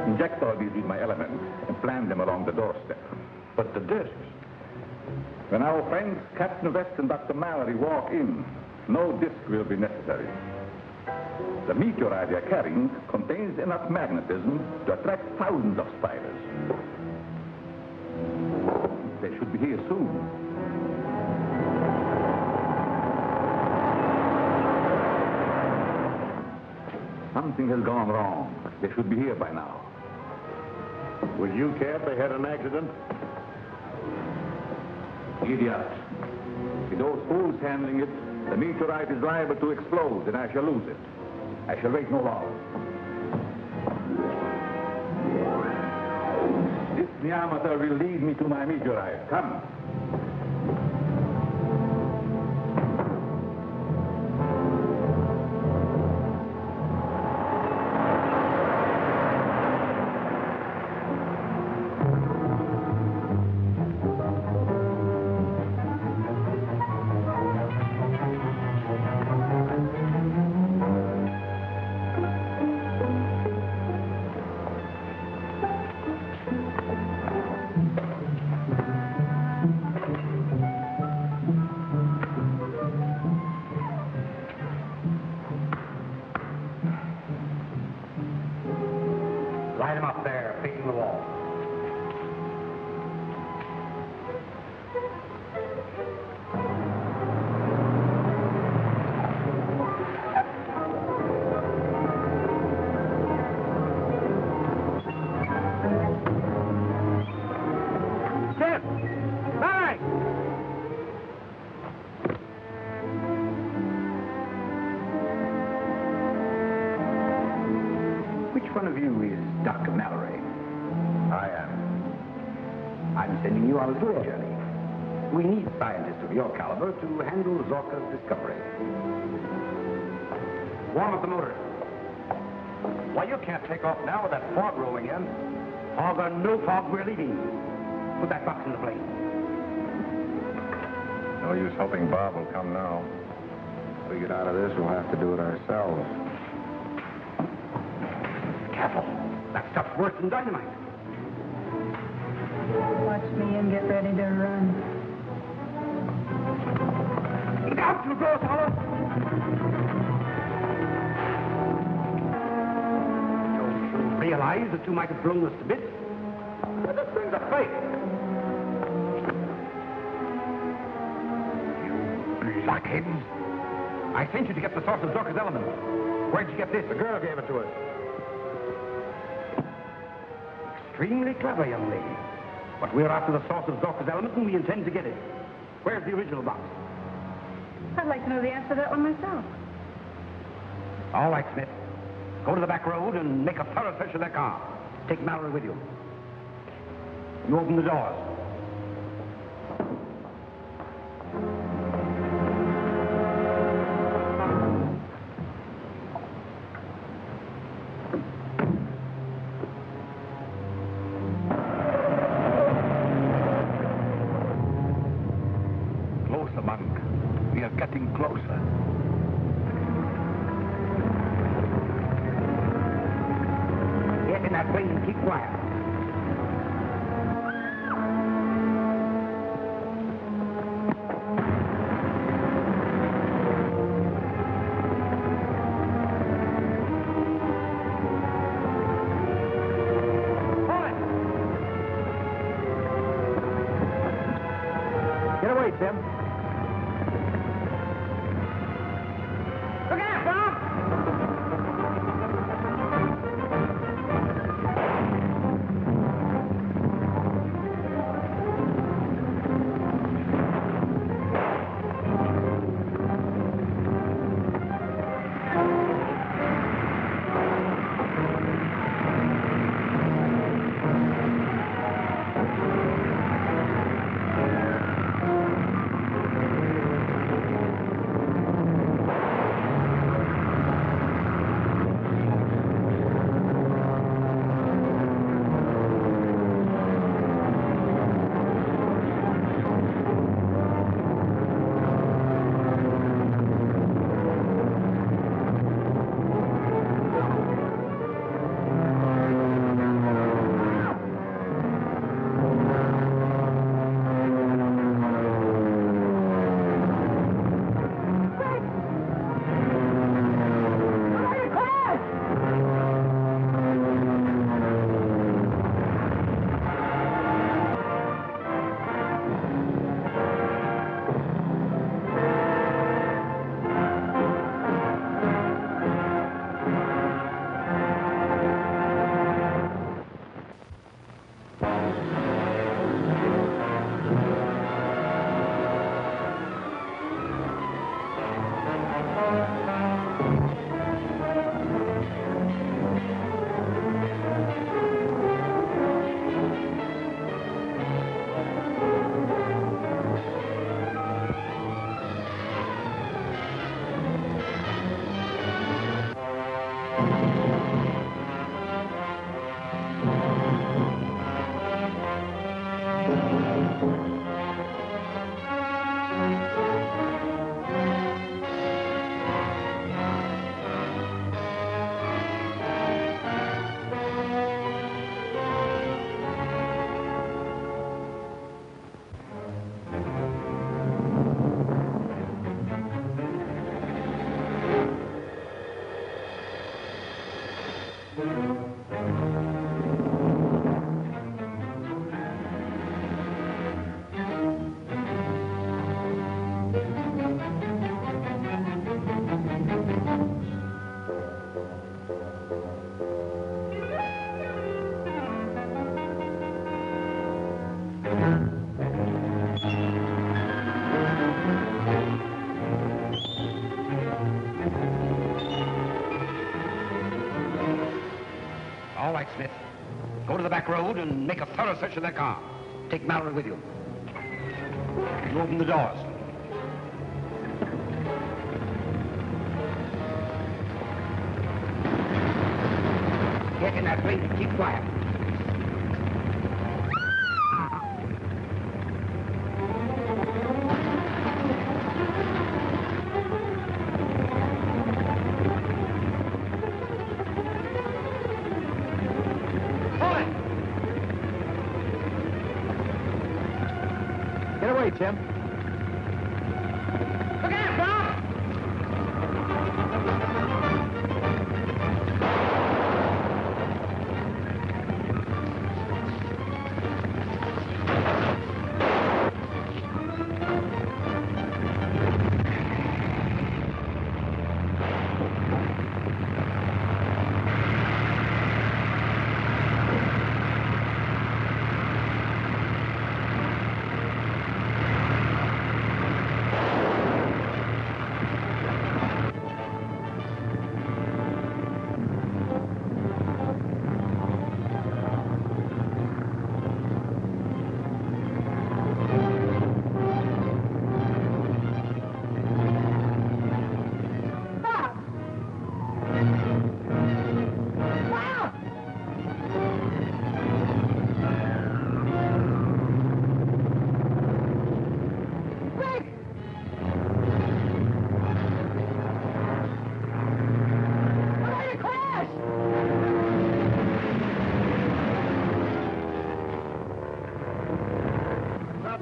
Inject all these with my element and plant them along the doorstep. But the discs. When our friends Captain West and Dr. Mallory walk in, no disc will be necessary. The meteorite they're carrying contains enough magnetism to attract thousands of spiders. They should be here soon. Something has gone wrong. They should be here by now. Would you care if they had an accident? Idiot. With those fools handling it, the meteorite is liable to explode and I shall lose it. I shall wait no longer. This diameter will lead me to my meteorite. Come. Light him up there, facing the wall. Chip! Bang! Which one of you is Dr. Mallory? I'm sending you on a tour journey. We need scientists of your caliber to handle Zorka's discovery. Warm up the motor. Why, you can't take off now with that fog rolling in. Fog or no fog, we're leaving. Put that box in the plane. No use hoping Bob will come now. If we get out of this, we'll have to do it ourselves. Careful. That stuff's worse than dynamite. Watch me and get ready to run. Look out, you go, fellow! Don't you realize that you might have blown us to bits? But this thing's a fake. You blockheads! I sent you to get the source of Zorka's element. Where'd you get this? The girl gave it to us. Extremely clever, young lady. But we're after the source of Zorka's element, and we intend to get it. Where's the original box? I'd like to know the answer to that one myself. All right, Smith. Go to the back road and make a thorough search of that car. Take Mallory with you. You open the doors. Closer, Monk. We are getting closer. Get in that plane and keep quiet. Get away, Tim. Look out, Bob! All right, Smith. Go to the back road and make a thorough search of that car. Take Mallory with you. You open the doors. Get in that plane and keep quiet. Get away, Tim. Look out, Bob!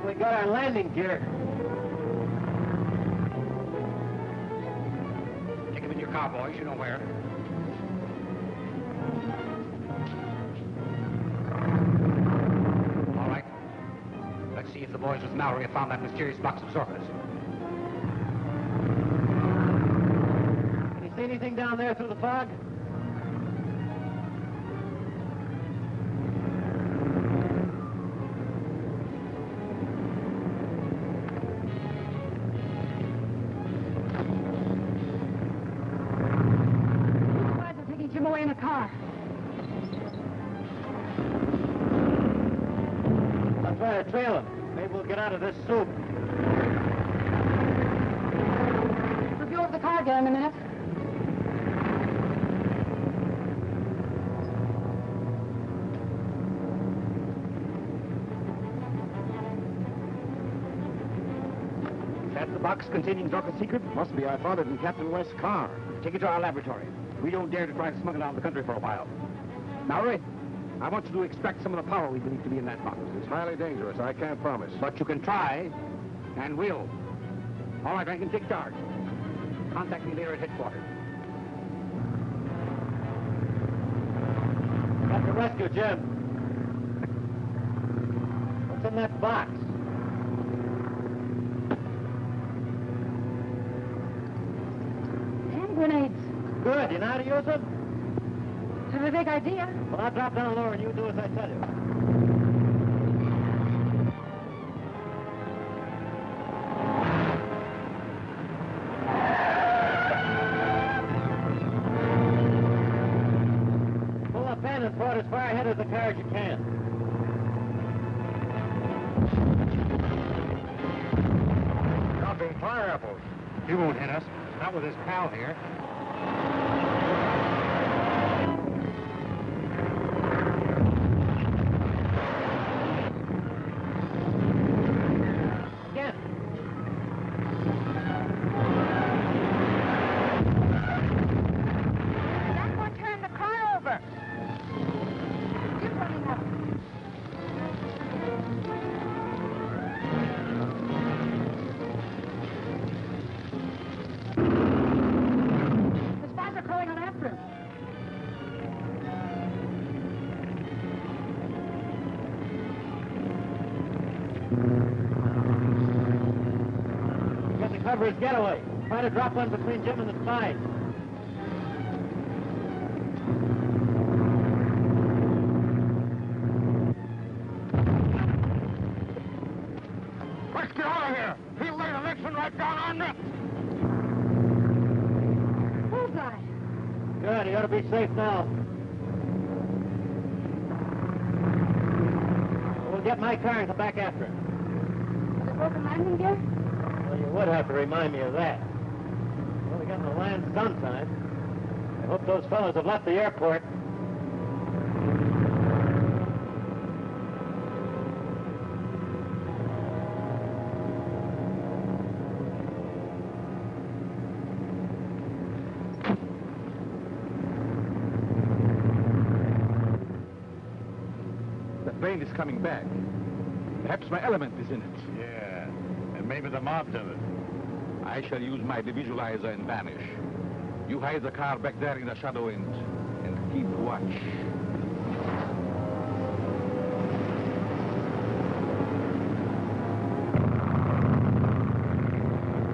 We got our landing gear. Take him in your car, boys. You know where. All right. Let's see if the boys with Mallory have found that mysterious box of Zorba's. Can you see anything down there through the fog? Jim away in the car. I'll try to trail him. Maybe we'll get out of this soup. Review of the car again in a minute. That's the box containing Zorka's secret? Must be. I found it in Captain West's car. Take it to our laboratory. We don't dare to try to smuggle it out of the country for a while. Mallory, I want you to extract some of the power we believe to be in that box. It's highly dangerous. I can't promise. But you can try, and will. All right, Rankin, take charge. Contact me later at headquarters. Got to rescue Jim. What's in that box? Hand grenades. Good. You know how to use them? Have a big idea. Well, I'll drop down lower and you do as I tell you. Pull up in and throw it as far ahead of the car as you can. Dropping fire apples. He won't hit us. Not with his pal here. Again. That one turned the car over. Jim's running up. The spies are crawling on after him. Got to cover his getaway. Try to drop one between Jim and the spies. Let's get out of here. He'll lay the next one right down our neck. Bullseye. Good, he ought to be safe now. we'll get my car and come back after him. Was it broken landing gear? Well, you would have to remind me of that. Well, we got to land sometime. I hope those fellows have left the airport. That plane is coming back. Perhaps my element is in it. Yeah, and maybe the mob did it. I shall use my devisualizer and vanish. You hide the car back there in the shadow and keep watch.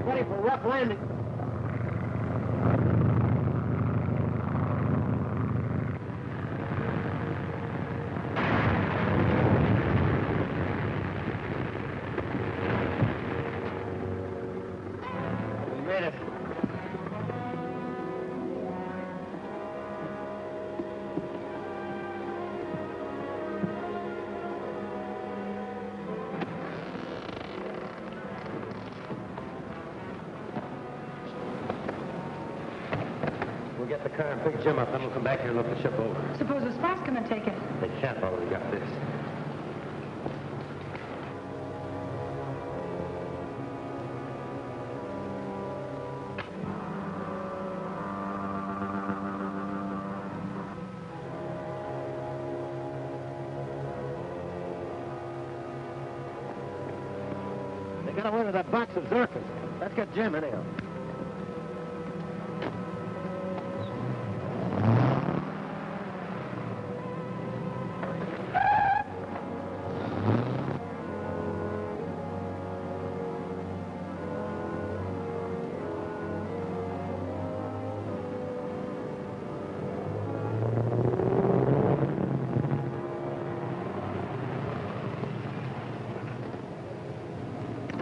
Ready for rough landing. We made it. We'll get the car and pick Jim up, then we'll come back here and look the ship over. Suppose the spies come and take it. They can't while we got this. They got away with that box of Zircons. Let's get Jim anyhow.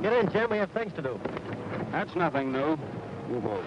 Get in, Jim. We have things to do. That's nothing new. Move over.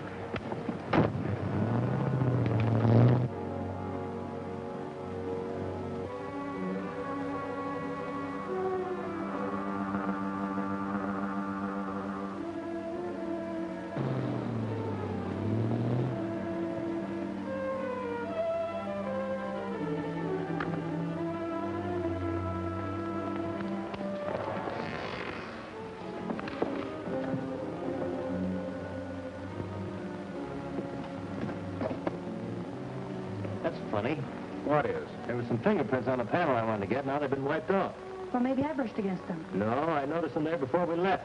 That's funny. What is? There were some fingerprints on the panel I wanted to get. Now they've been wiped off. Well, maybe I brushed against them. No, I noticed them there before we left.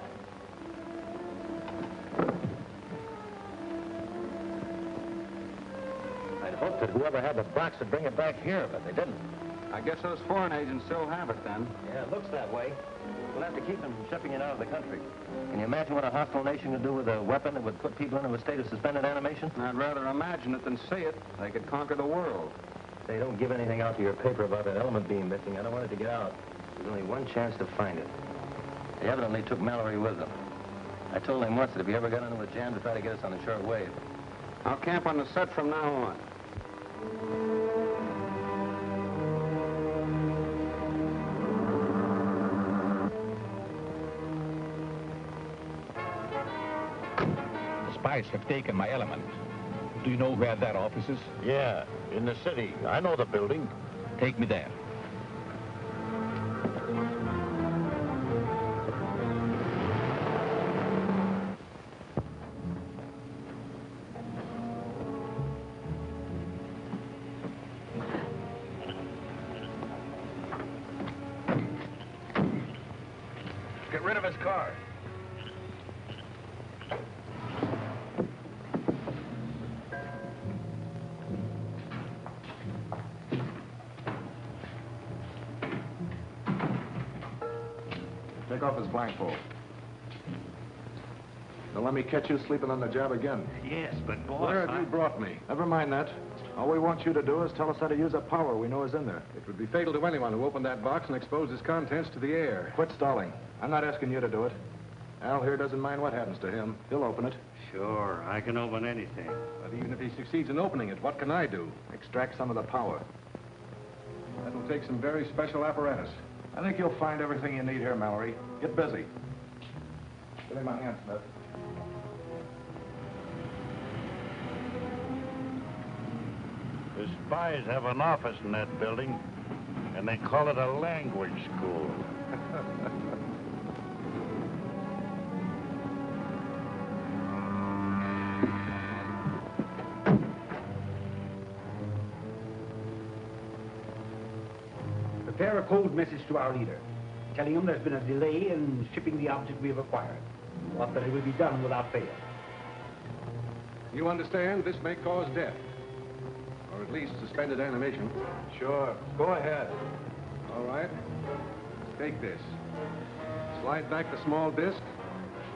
I'd hoped that whoever had the box would bring it back here, but they didn't. I guess those foreign agents still have it, then. Yeah, it looks that way. We'll have to keep them from shipping it out of the country. Can you imagine what a hostile nation could do with a weapon that would put people into a state of suspended animation? I'd rather imagine it than see it. They could conquer the world. They don't give anything out to your paper about that element being missing. I don't want it to get out. There's only one chance to find it. They evidently took Mallory with them. I told him once that if he ever got into a jam to try to get us on the short wave. I'll camp on the set from now on. The spies have taken my element. Do you know where that office is? Yeah, in the city. I know the building. Take me there. Get rid of his car. Take off his blindfold. Don't let me catch you sleeping on the job again. Yes, but boss, Where have you brought me? Never mind that. All we want you to do is tell us how to use a power we know is in there. It would be fatal to anyone who opened that box and exposed its contents to the air. Quit stalling. I'm not asking you to do it. Al here doesn't mind what happens to him. He'll open it. Sure, I can open anything. But even if he succeeds in opening it, what can I do? Extract some of the power. That'll take some very special apparatus. I think you'll find everything you need here, Mallory. Get busy. Give me my hand, Smith. The spies have an office in that building, and they call it a language school. Prepare a code message to our leader, telling him there's been a delay in shipping the object we have acquired, but that it will be done without fail. You understand, this may cause death. Or at least suspended animation. Sure. Go ahead. All right. Take this. Slide back the small disc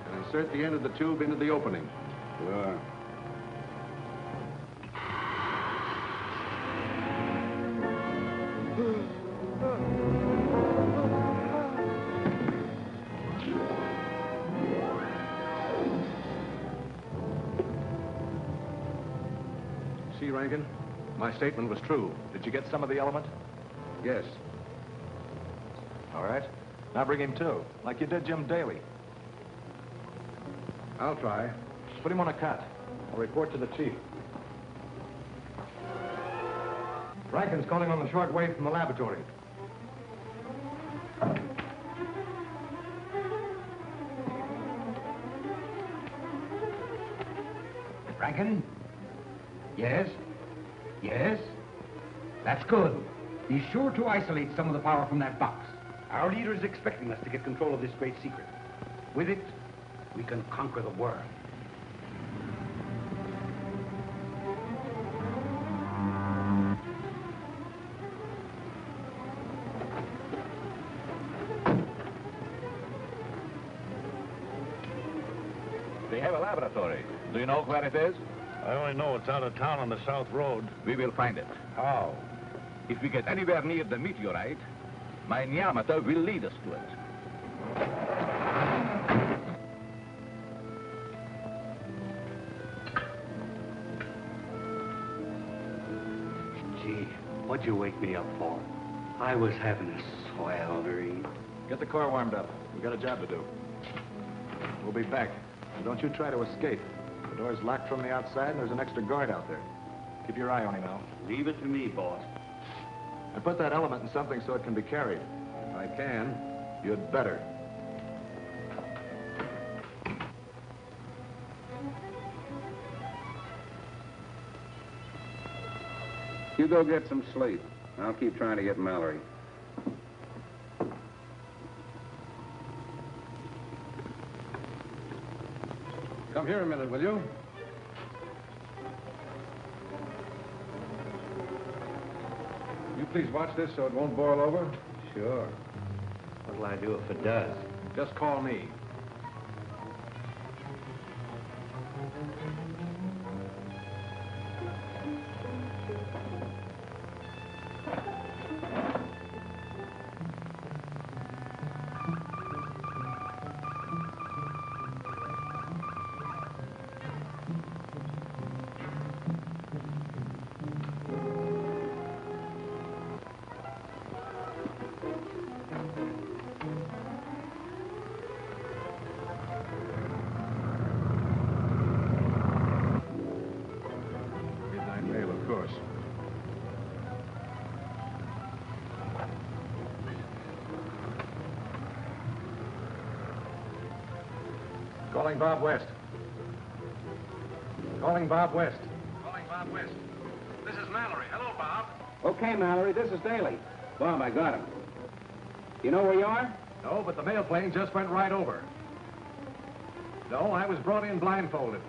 and insert the end of the tube into the opening. Sure. See, Rankin? My statement was true. Did you get some of the element? Yes. All right. Now bring him to, like you did Jim Daly. I'll try. Put him on a cut. I'll report to the chief. Rankin's calling on the short wave from the laboratory. Rankin? Yes? Yes? That's good. Be sure to isolate some of the power from that box. Our leader is expecting us to get control of this great secret. With it, we can conquer the world. They have a laboratory. Do you know where it is? I only know it's out of town on the South Road. We will find it. How? If we get anywhere near the meteorite, my Nyamata will lead us to it. Gee, what'd you wake me up for? I was having a swell dream. Get the car warmed up. We got a job to do. We'll be back. And don't you try to escape. The door's locked from the outside, and there's an extra guard out there. Keep your eye on him, Al. Leave it to me, boss. And put that element in something so it can be carried. If I can. You'd better. You go get some sleep. I'll keep trying to get Mallory. Come here a minute, will you? You please watch this so it won't boil over? Sure. What'll I do if it does? Just call me. Calling Bob West. Calling Bob West. Calling Bob West. This is Mallory. Hello, Bob. Okay, Mallory, this is Daly. Bob, I got him. You know where you are? No, but the mail plane just went right over. No, I was brought in blindfolded.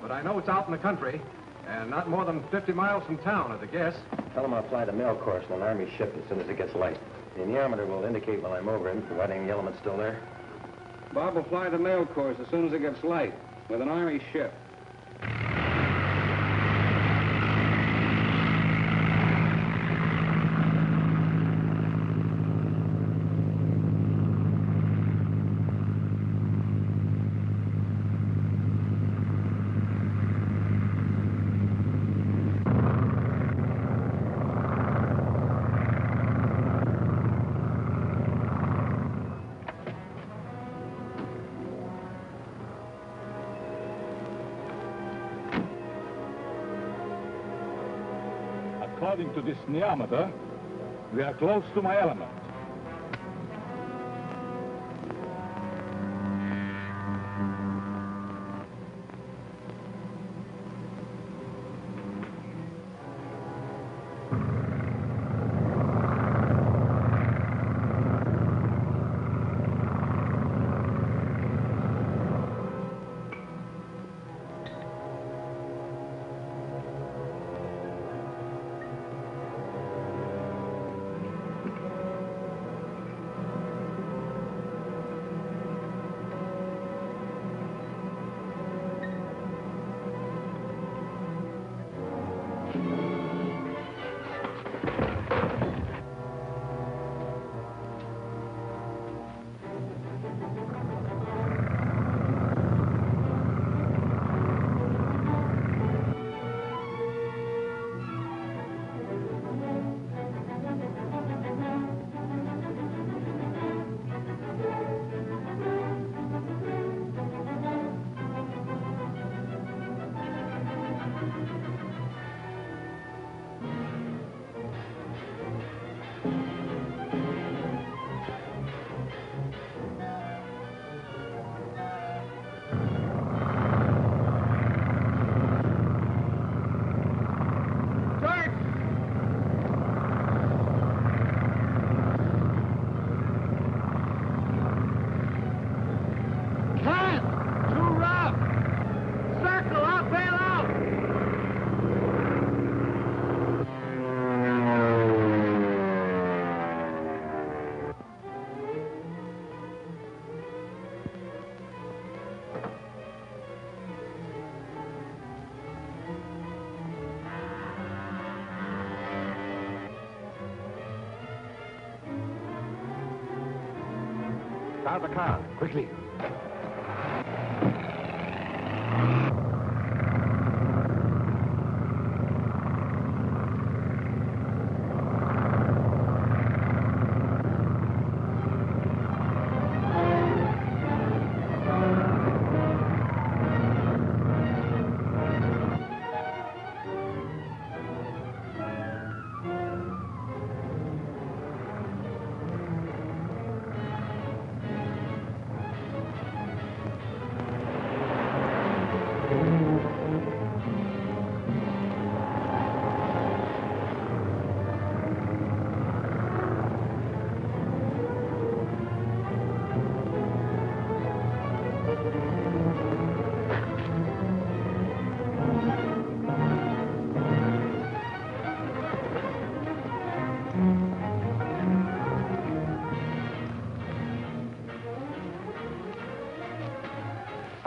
But I know it's out in the country, and not more than 50 miles from town, at a guess. Tell him I'll fly the mail course on an Army ship as soon as it gets light. The anemometer will indicate when I'm over him, providing the element's still there. Bob will fly the mail course as soon as it gets light, with an Army ship. according to this neometer, we are close to my element. Out of the car, quickly.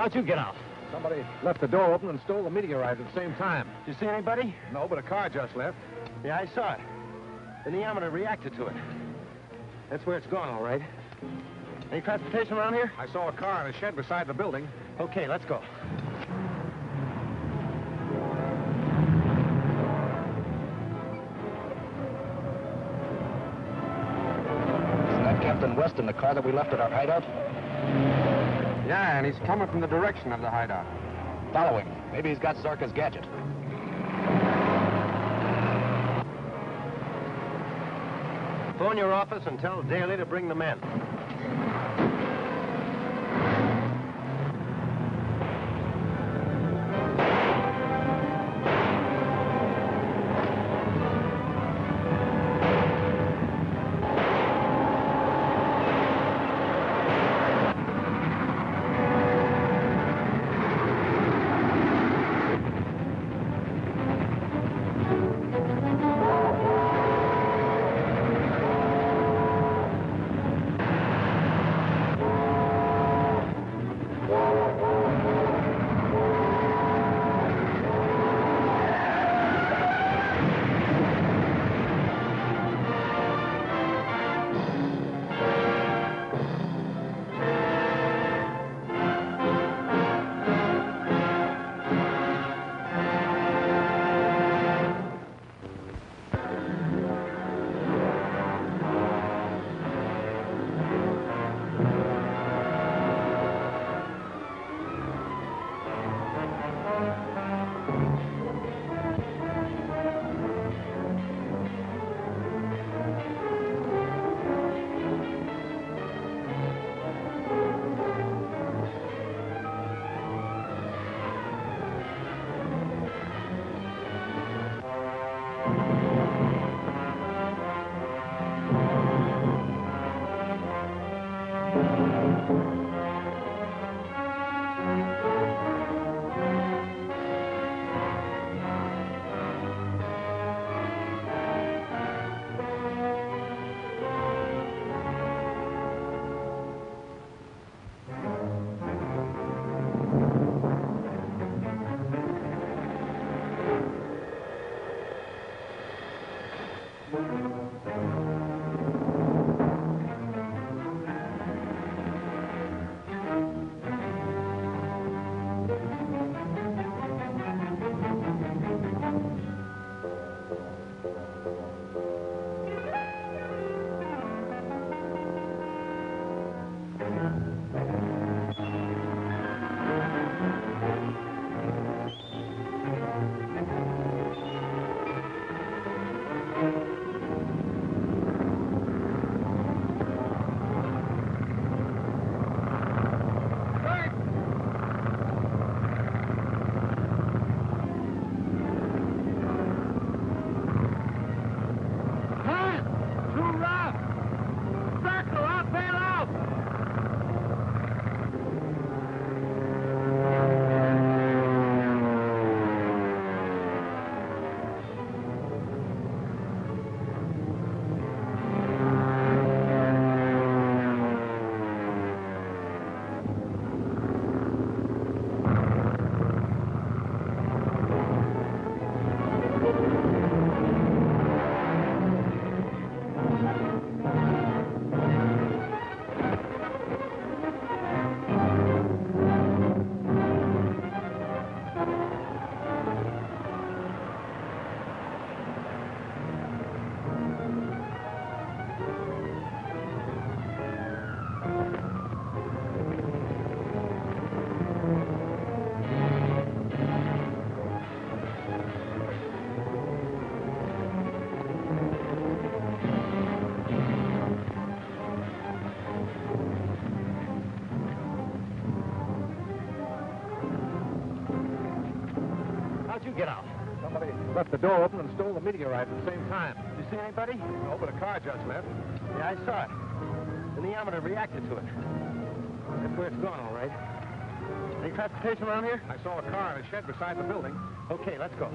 How'd you get out? Somebody left the door open and stole the meteorite at the same time. Did you see anybody? No, but a car just left. Yeah, I saw it. The neometer reacted to it. That's where it's gone, all right. Any transportation around here? I saw a car in a shed beside the building. Okay, let's go. Isn't that Captain West in the car that we left at our hideout? Yeah, and he's coming from the direction of the hideout. Follow him. Maybe he's got Zorka's gadget. Phone your office and tell Daly to bring the men. you get out? Somebody left the door open and stole the meteorite at the same time. You see anybody? No, but a car just left. Yeah, I saw it. The neometer reacted to it. That's where it's going, all right. Any transportation around here? I saw a car in a shed beside the building. Okay, let's go.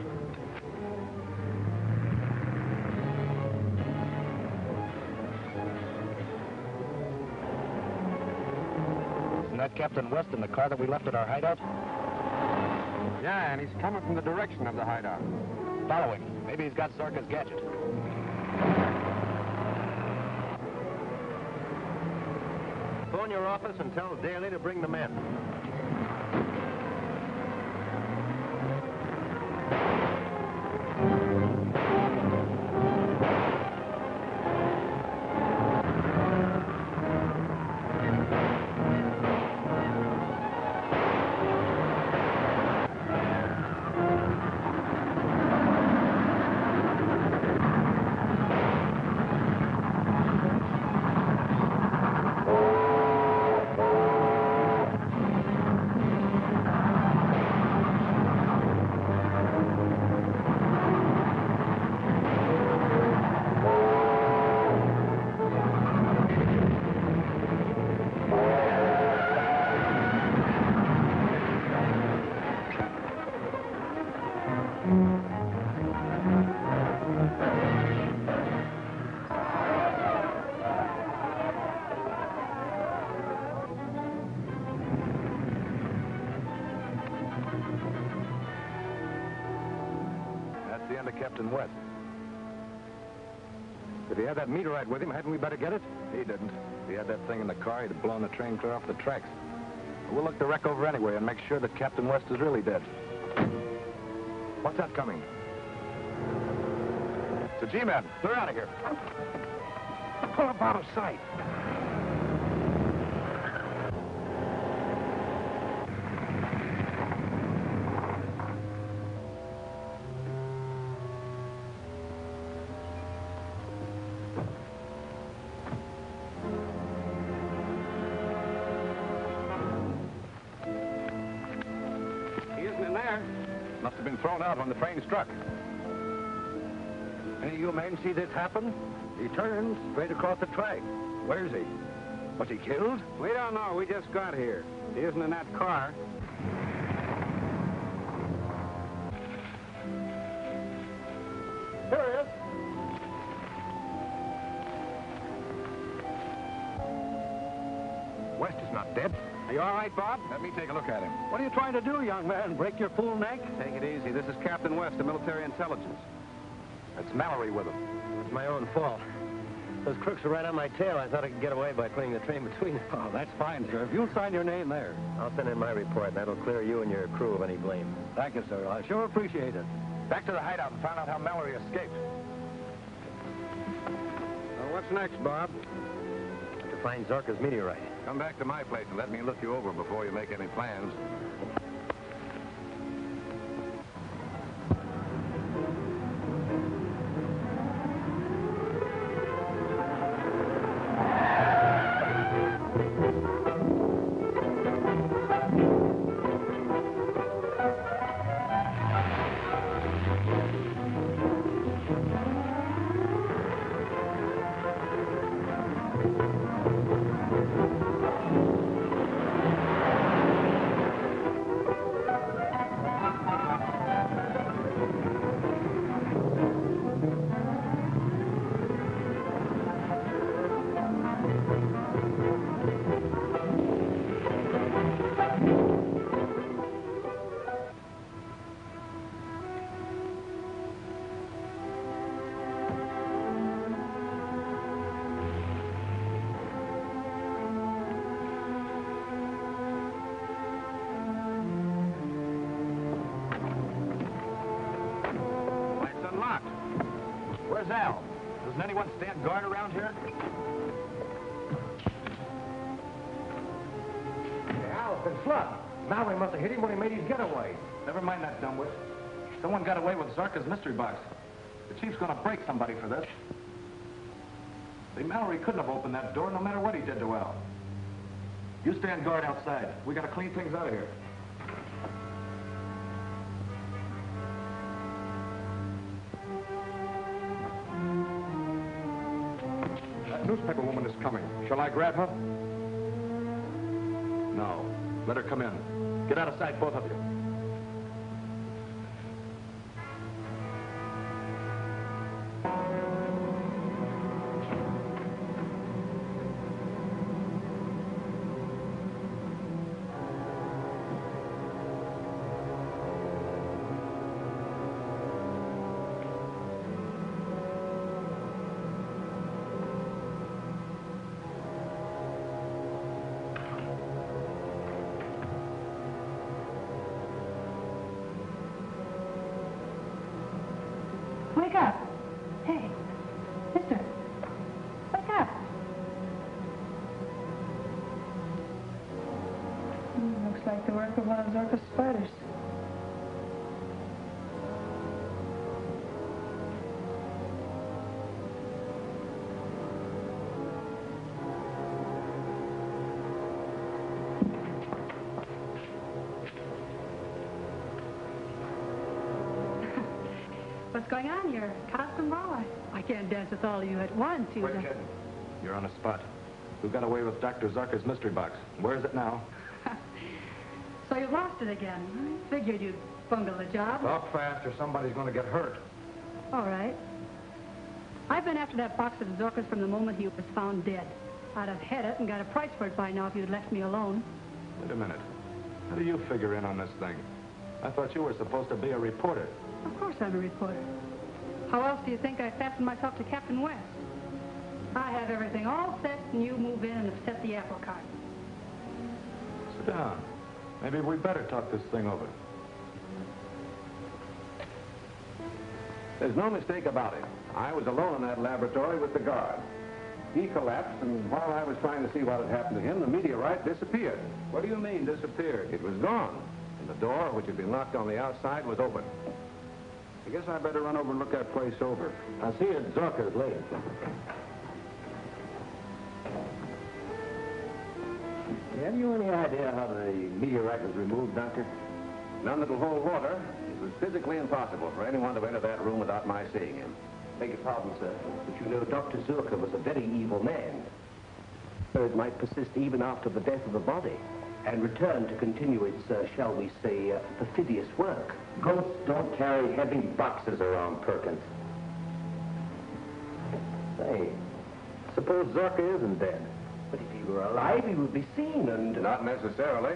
Isn't that Captain West in the car that we left at our hideout? Yeah, and he's coming from the direction of the hideout. Follow him. Maybe he's got Zorka's gadget. Phone your office and tell Daly to bring the men. That's the end of Captain West. If he had that meteorite with him, hadn't we better get it? He didn't. If he had that thing in the car, he'd have blown the train clear off the tracks. We'll look the wreck over anyway and make sure that Captain West is really dead. What's that coming? It's a G-man. Clear out of here. Pull up out of sight. Must have been thrown out when the train struck. Any of you men see this happen? He turns straight across the track. Where's he? Was he killed? We don't know. We just got here. He isn't in that car. Here he is. West is not dead. Are you all right, Bob? Let me take a look at him. What are you trying to do, young man? Break your fool neck? Take it easy. This is Captain West of military intelligence. That's Mallory with him. It's my own fault. Those crooks were right on my tail. I thought I could get away by putting the train between them. Oh, that's fine, sir. If you'll sign your name there. I'll send in my report. That'll clear you and your crew of any blame. Thank you, sir. I sure appreciate it. Back to the hideout and find out how Mallory escaped. Well, what's next, Bob? To find Zorka's meteorite. Come back to my place and let me look you over before you make any plans. Where's Al? Doesn't anyone stand guard around here? Al's been slugged. Mallory must have hit him when he made his getaway. Never mind that, dumbwit. Someone got away with Zorka's mystery box. The chief's gonna break somebody for this. See, Mallory couldn't have opened that door no matter what he did to Al. You stand guard outside. We gotta clean things out of here. coming. Shall I grab her? No. Let her come in. Get out of sight, both of you. Wake up. Hey, mister. Wake up. Looks like the work of one of Zorka's spiders. What's going on? You're costume ball? I can't dance with all of you at once. Quit kidding. You're on a spot. Who got away with Dr. Zucker's mystery box? Where is it now? So you've lost it again. I figured you'd bungle the job. Talk fast or somebody's going to get hurt. All right. I've been after that box of Zorka's from the moment he was found dead. I'd have had it and got a price for it by now if you'd left me alone. Wait a minute. How do you figure in on this thing? I thought you were supposed to be a reporter. Of course I'm a reporter. How else do you think I fastened myself to Captain West? I have everything all set, and you move in and upset the apple cart. Sit down. Maybe we better talk this thing over. There's no mistake about it. I was alone in that laboratory with the guard. He collapsed, and while I was trying to see what had happened to him, the meteorite disappeared. What do you mean, disappeared? It was gone, and the door, which had been locked on the outside, was open. I guess I better run over and look that place over. I'll see you at Zorka's later. Have you any idea how the meteorite was removed, Doctor? None that'll hold water. It was physically impossible for anyone to enter that room without my seeing him. Beg your pardon, sir, but you know Dr. Zurka was a very evil man. It might persist even after the death of the body and return to continue its, shall we say, perfidious work. Ghosts don't carry heavy boxes around, Perkins. Say, suppose Zorka isn't dead. But if he were alive, he would be seen and... Not necessarily.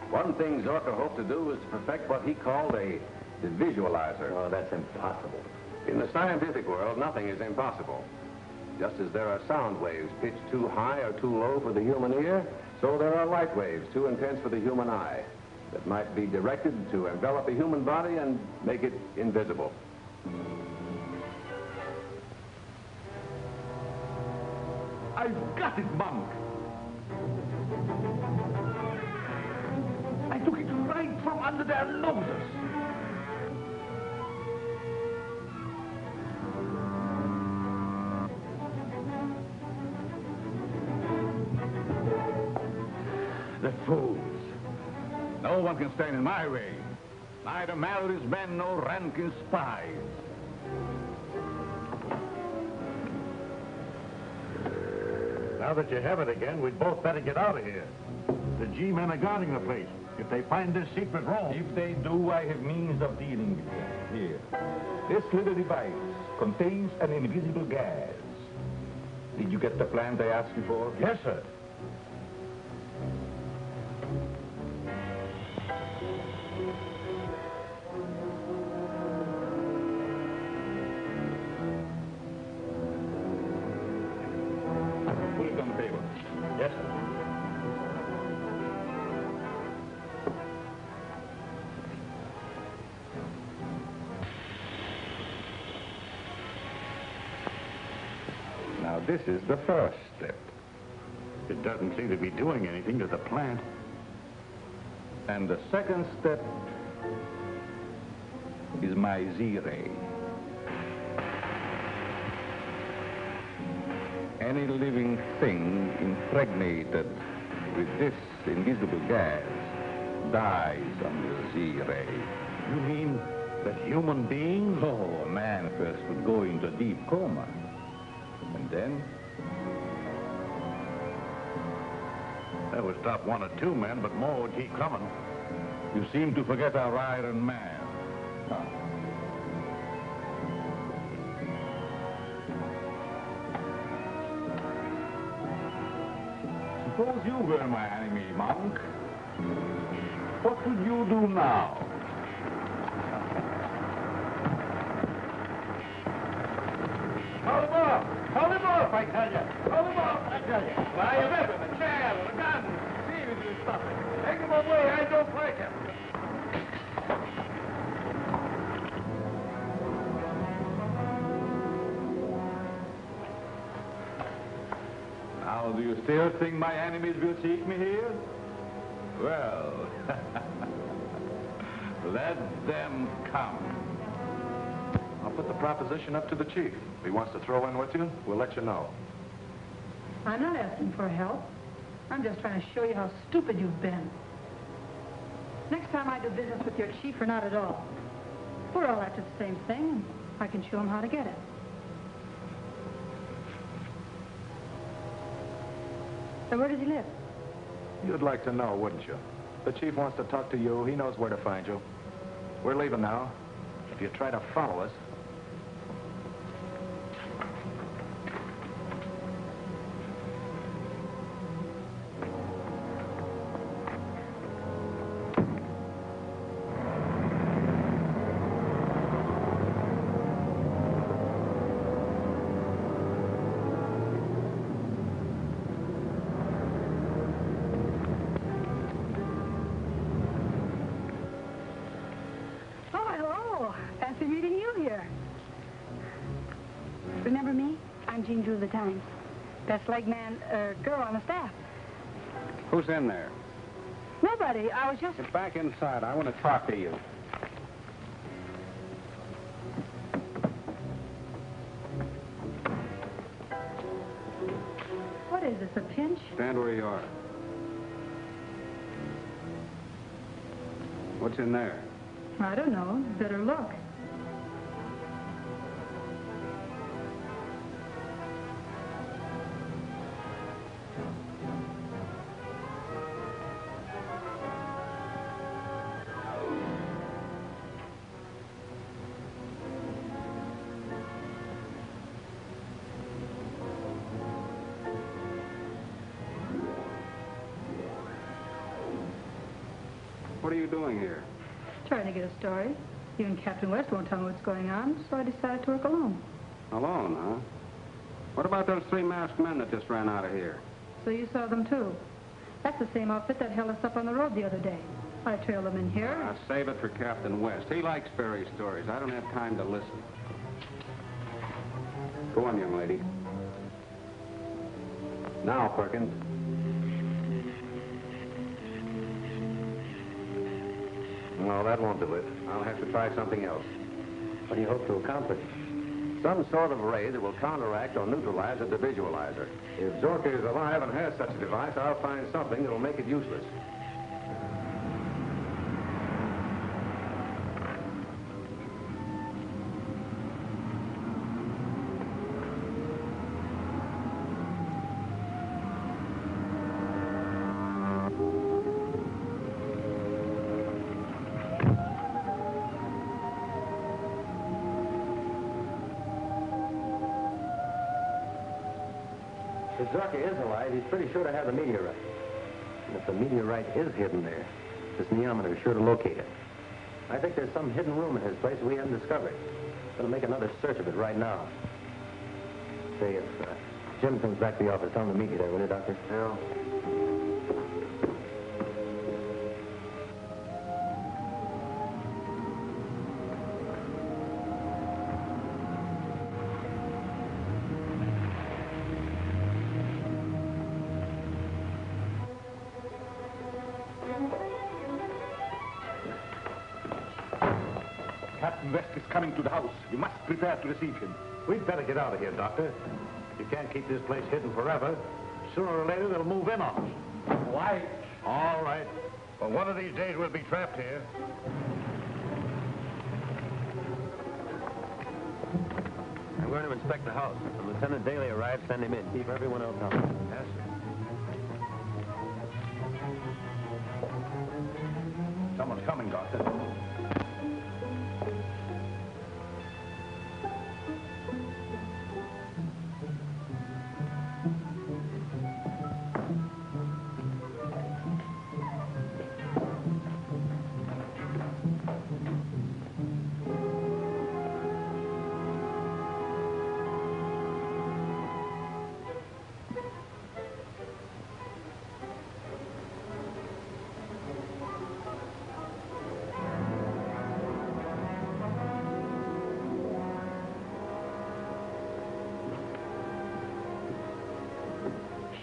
One thing Zorka hoped to do was to perfect what he called the visualizer. Oh, that's impossible. In the scientific world, nothing is impossible. Just as there are sound waves pitched too high or too low for the human ear, so there are light waves too intense for the human eye that might be directed to envelop the human body and make it invisible. I've got it, Monk. I took it right from under their noses. The fools. No one can stand in my way. Neither Mallory's men nor Rankin's spies. Now that you have it again, we'd both better get out of here. The G-men are guarding the place. If they find this secret room... If they do, I have means of dealing with them. Here. This little device contains an invisible gas. Did you get the plant I asked you for? Yes, sir. Put it on the table. Yes, sir. Now, this is the first step. It doesn't seem to be doing anything to the plant. And the second step is my Z-ray. Any living thing impregnated with this invisible gas dies under Z-ray. You mean that human beings? Oh, a man first would go into a deep coma. And then That would stop 1 or 2 men, but more would keep coming. You seem to forget our Iron Man. Suppose you were my enemy, Monk. What would you do now? Call him off! Call him off, I tell you! Call him off, I tell you! Buy a weapon, a chair, a gun. See if you can stop it. Take him away, I don't like him. Now, do you still think my enemies will seek me here? Well, let them come. I'll put the proposition up to the chief. If he wants to throw in with you, we'll let you know. I'm not asking for help. I'm just trying to show you how stupid you've been. Next time I do business with your chief, or not at all. We're all after the same thing, and I can show him how to get it. So where does he live? You'd like to know, wouldn't you? The chief wants to talk to you. He knows where to find you. We're leaving now. If you try to follow us... Of the Times. Best leg man, girl on the staff. Who's in there? Nobody. I was just... Get back inside. I want to talk to you. What is this, a pinch? Stand where you are. What's in there? I don't know. Better look. What are you doing here? Trying to get a story. Even Captain West won't tell me what's going on, so I decided to work alone. Alone, huh? What about those 3 masked men that just ran out of here? So you saw them, too. That's the same outfit that held us up on the road the other day. I trailed them in here. Save it for Captain West. He likes fairy stories. I don't have time to listen. Go on, young lady. Now, Perkins. No, that won't do it. I'll have to try something else. What do you hope to accomplish? Some sort of ray that will counteract or neutralize the visualizer. If Zorka is alive and has such a device, I'll find something that'll make it useless. If Zorka is alive, he's pretty sure to have the meteorite. And if the meteorite is hidden there, this neometer is sure to locate it. I think there's some hidden room in his place we haven't discovered. Gonna make another search of it right now. Say, if Jim comes back to the office, tell him to meet you there, will you, Doctor? Yeah. Captain West is coming to the house. You must prepare to receive him. We'd better get out of here, Doctor. You can't keep this place hidden forever. Sooner or later, they'll move in on us. Why? All right. Well, one of these days, we'll be trapped here. I'm going to inspect the house. When Lieutenant Daly arrives, send him in. Keep everyone else out. Yes, sir. Someone's coming, Doctor.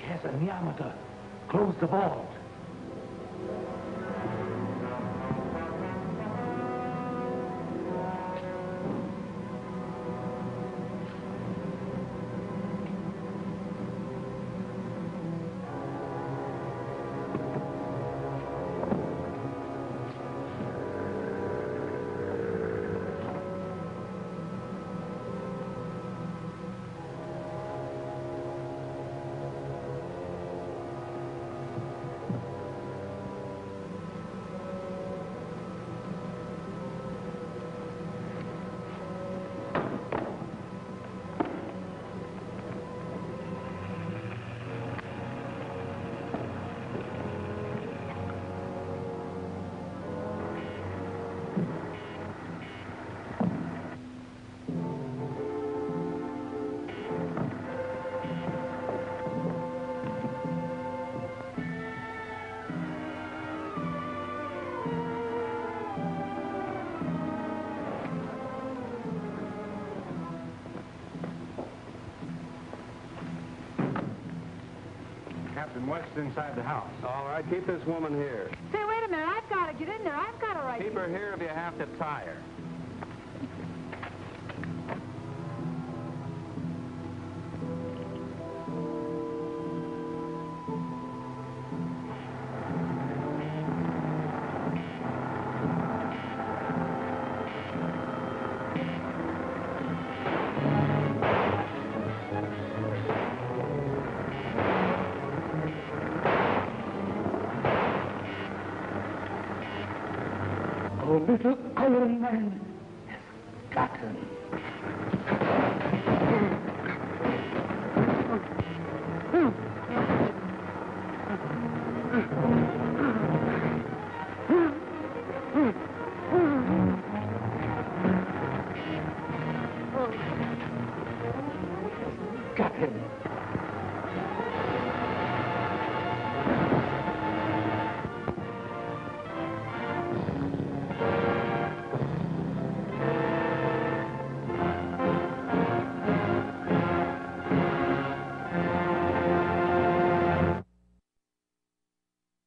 Yes, and Yamada, close the vault. Captain West's inside the house. All right, keep this woman here. Say, wait a minute. I've got to get in there. I've got to write. Keep her here if you have to tie her. Oh, little Iron Man has gotten. Got him.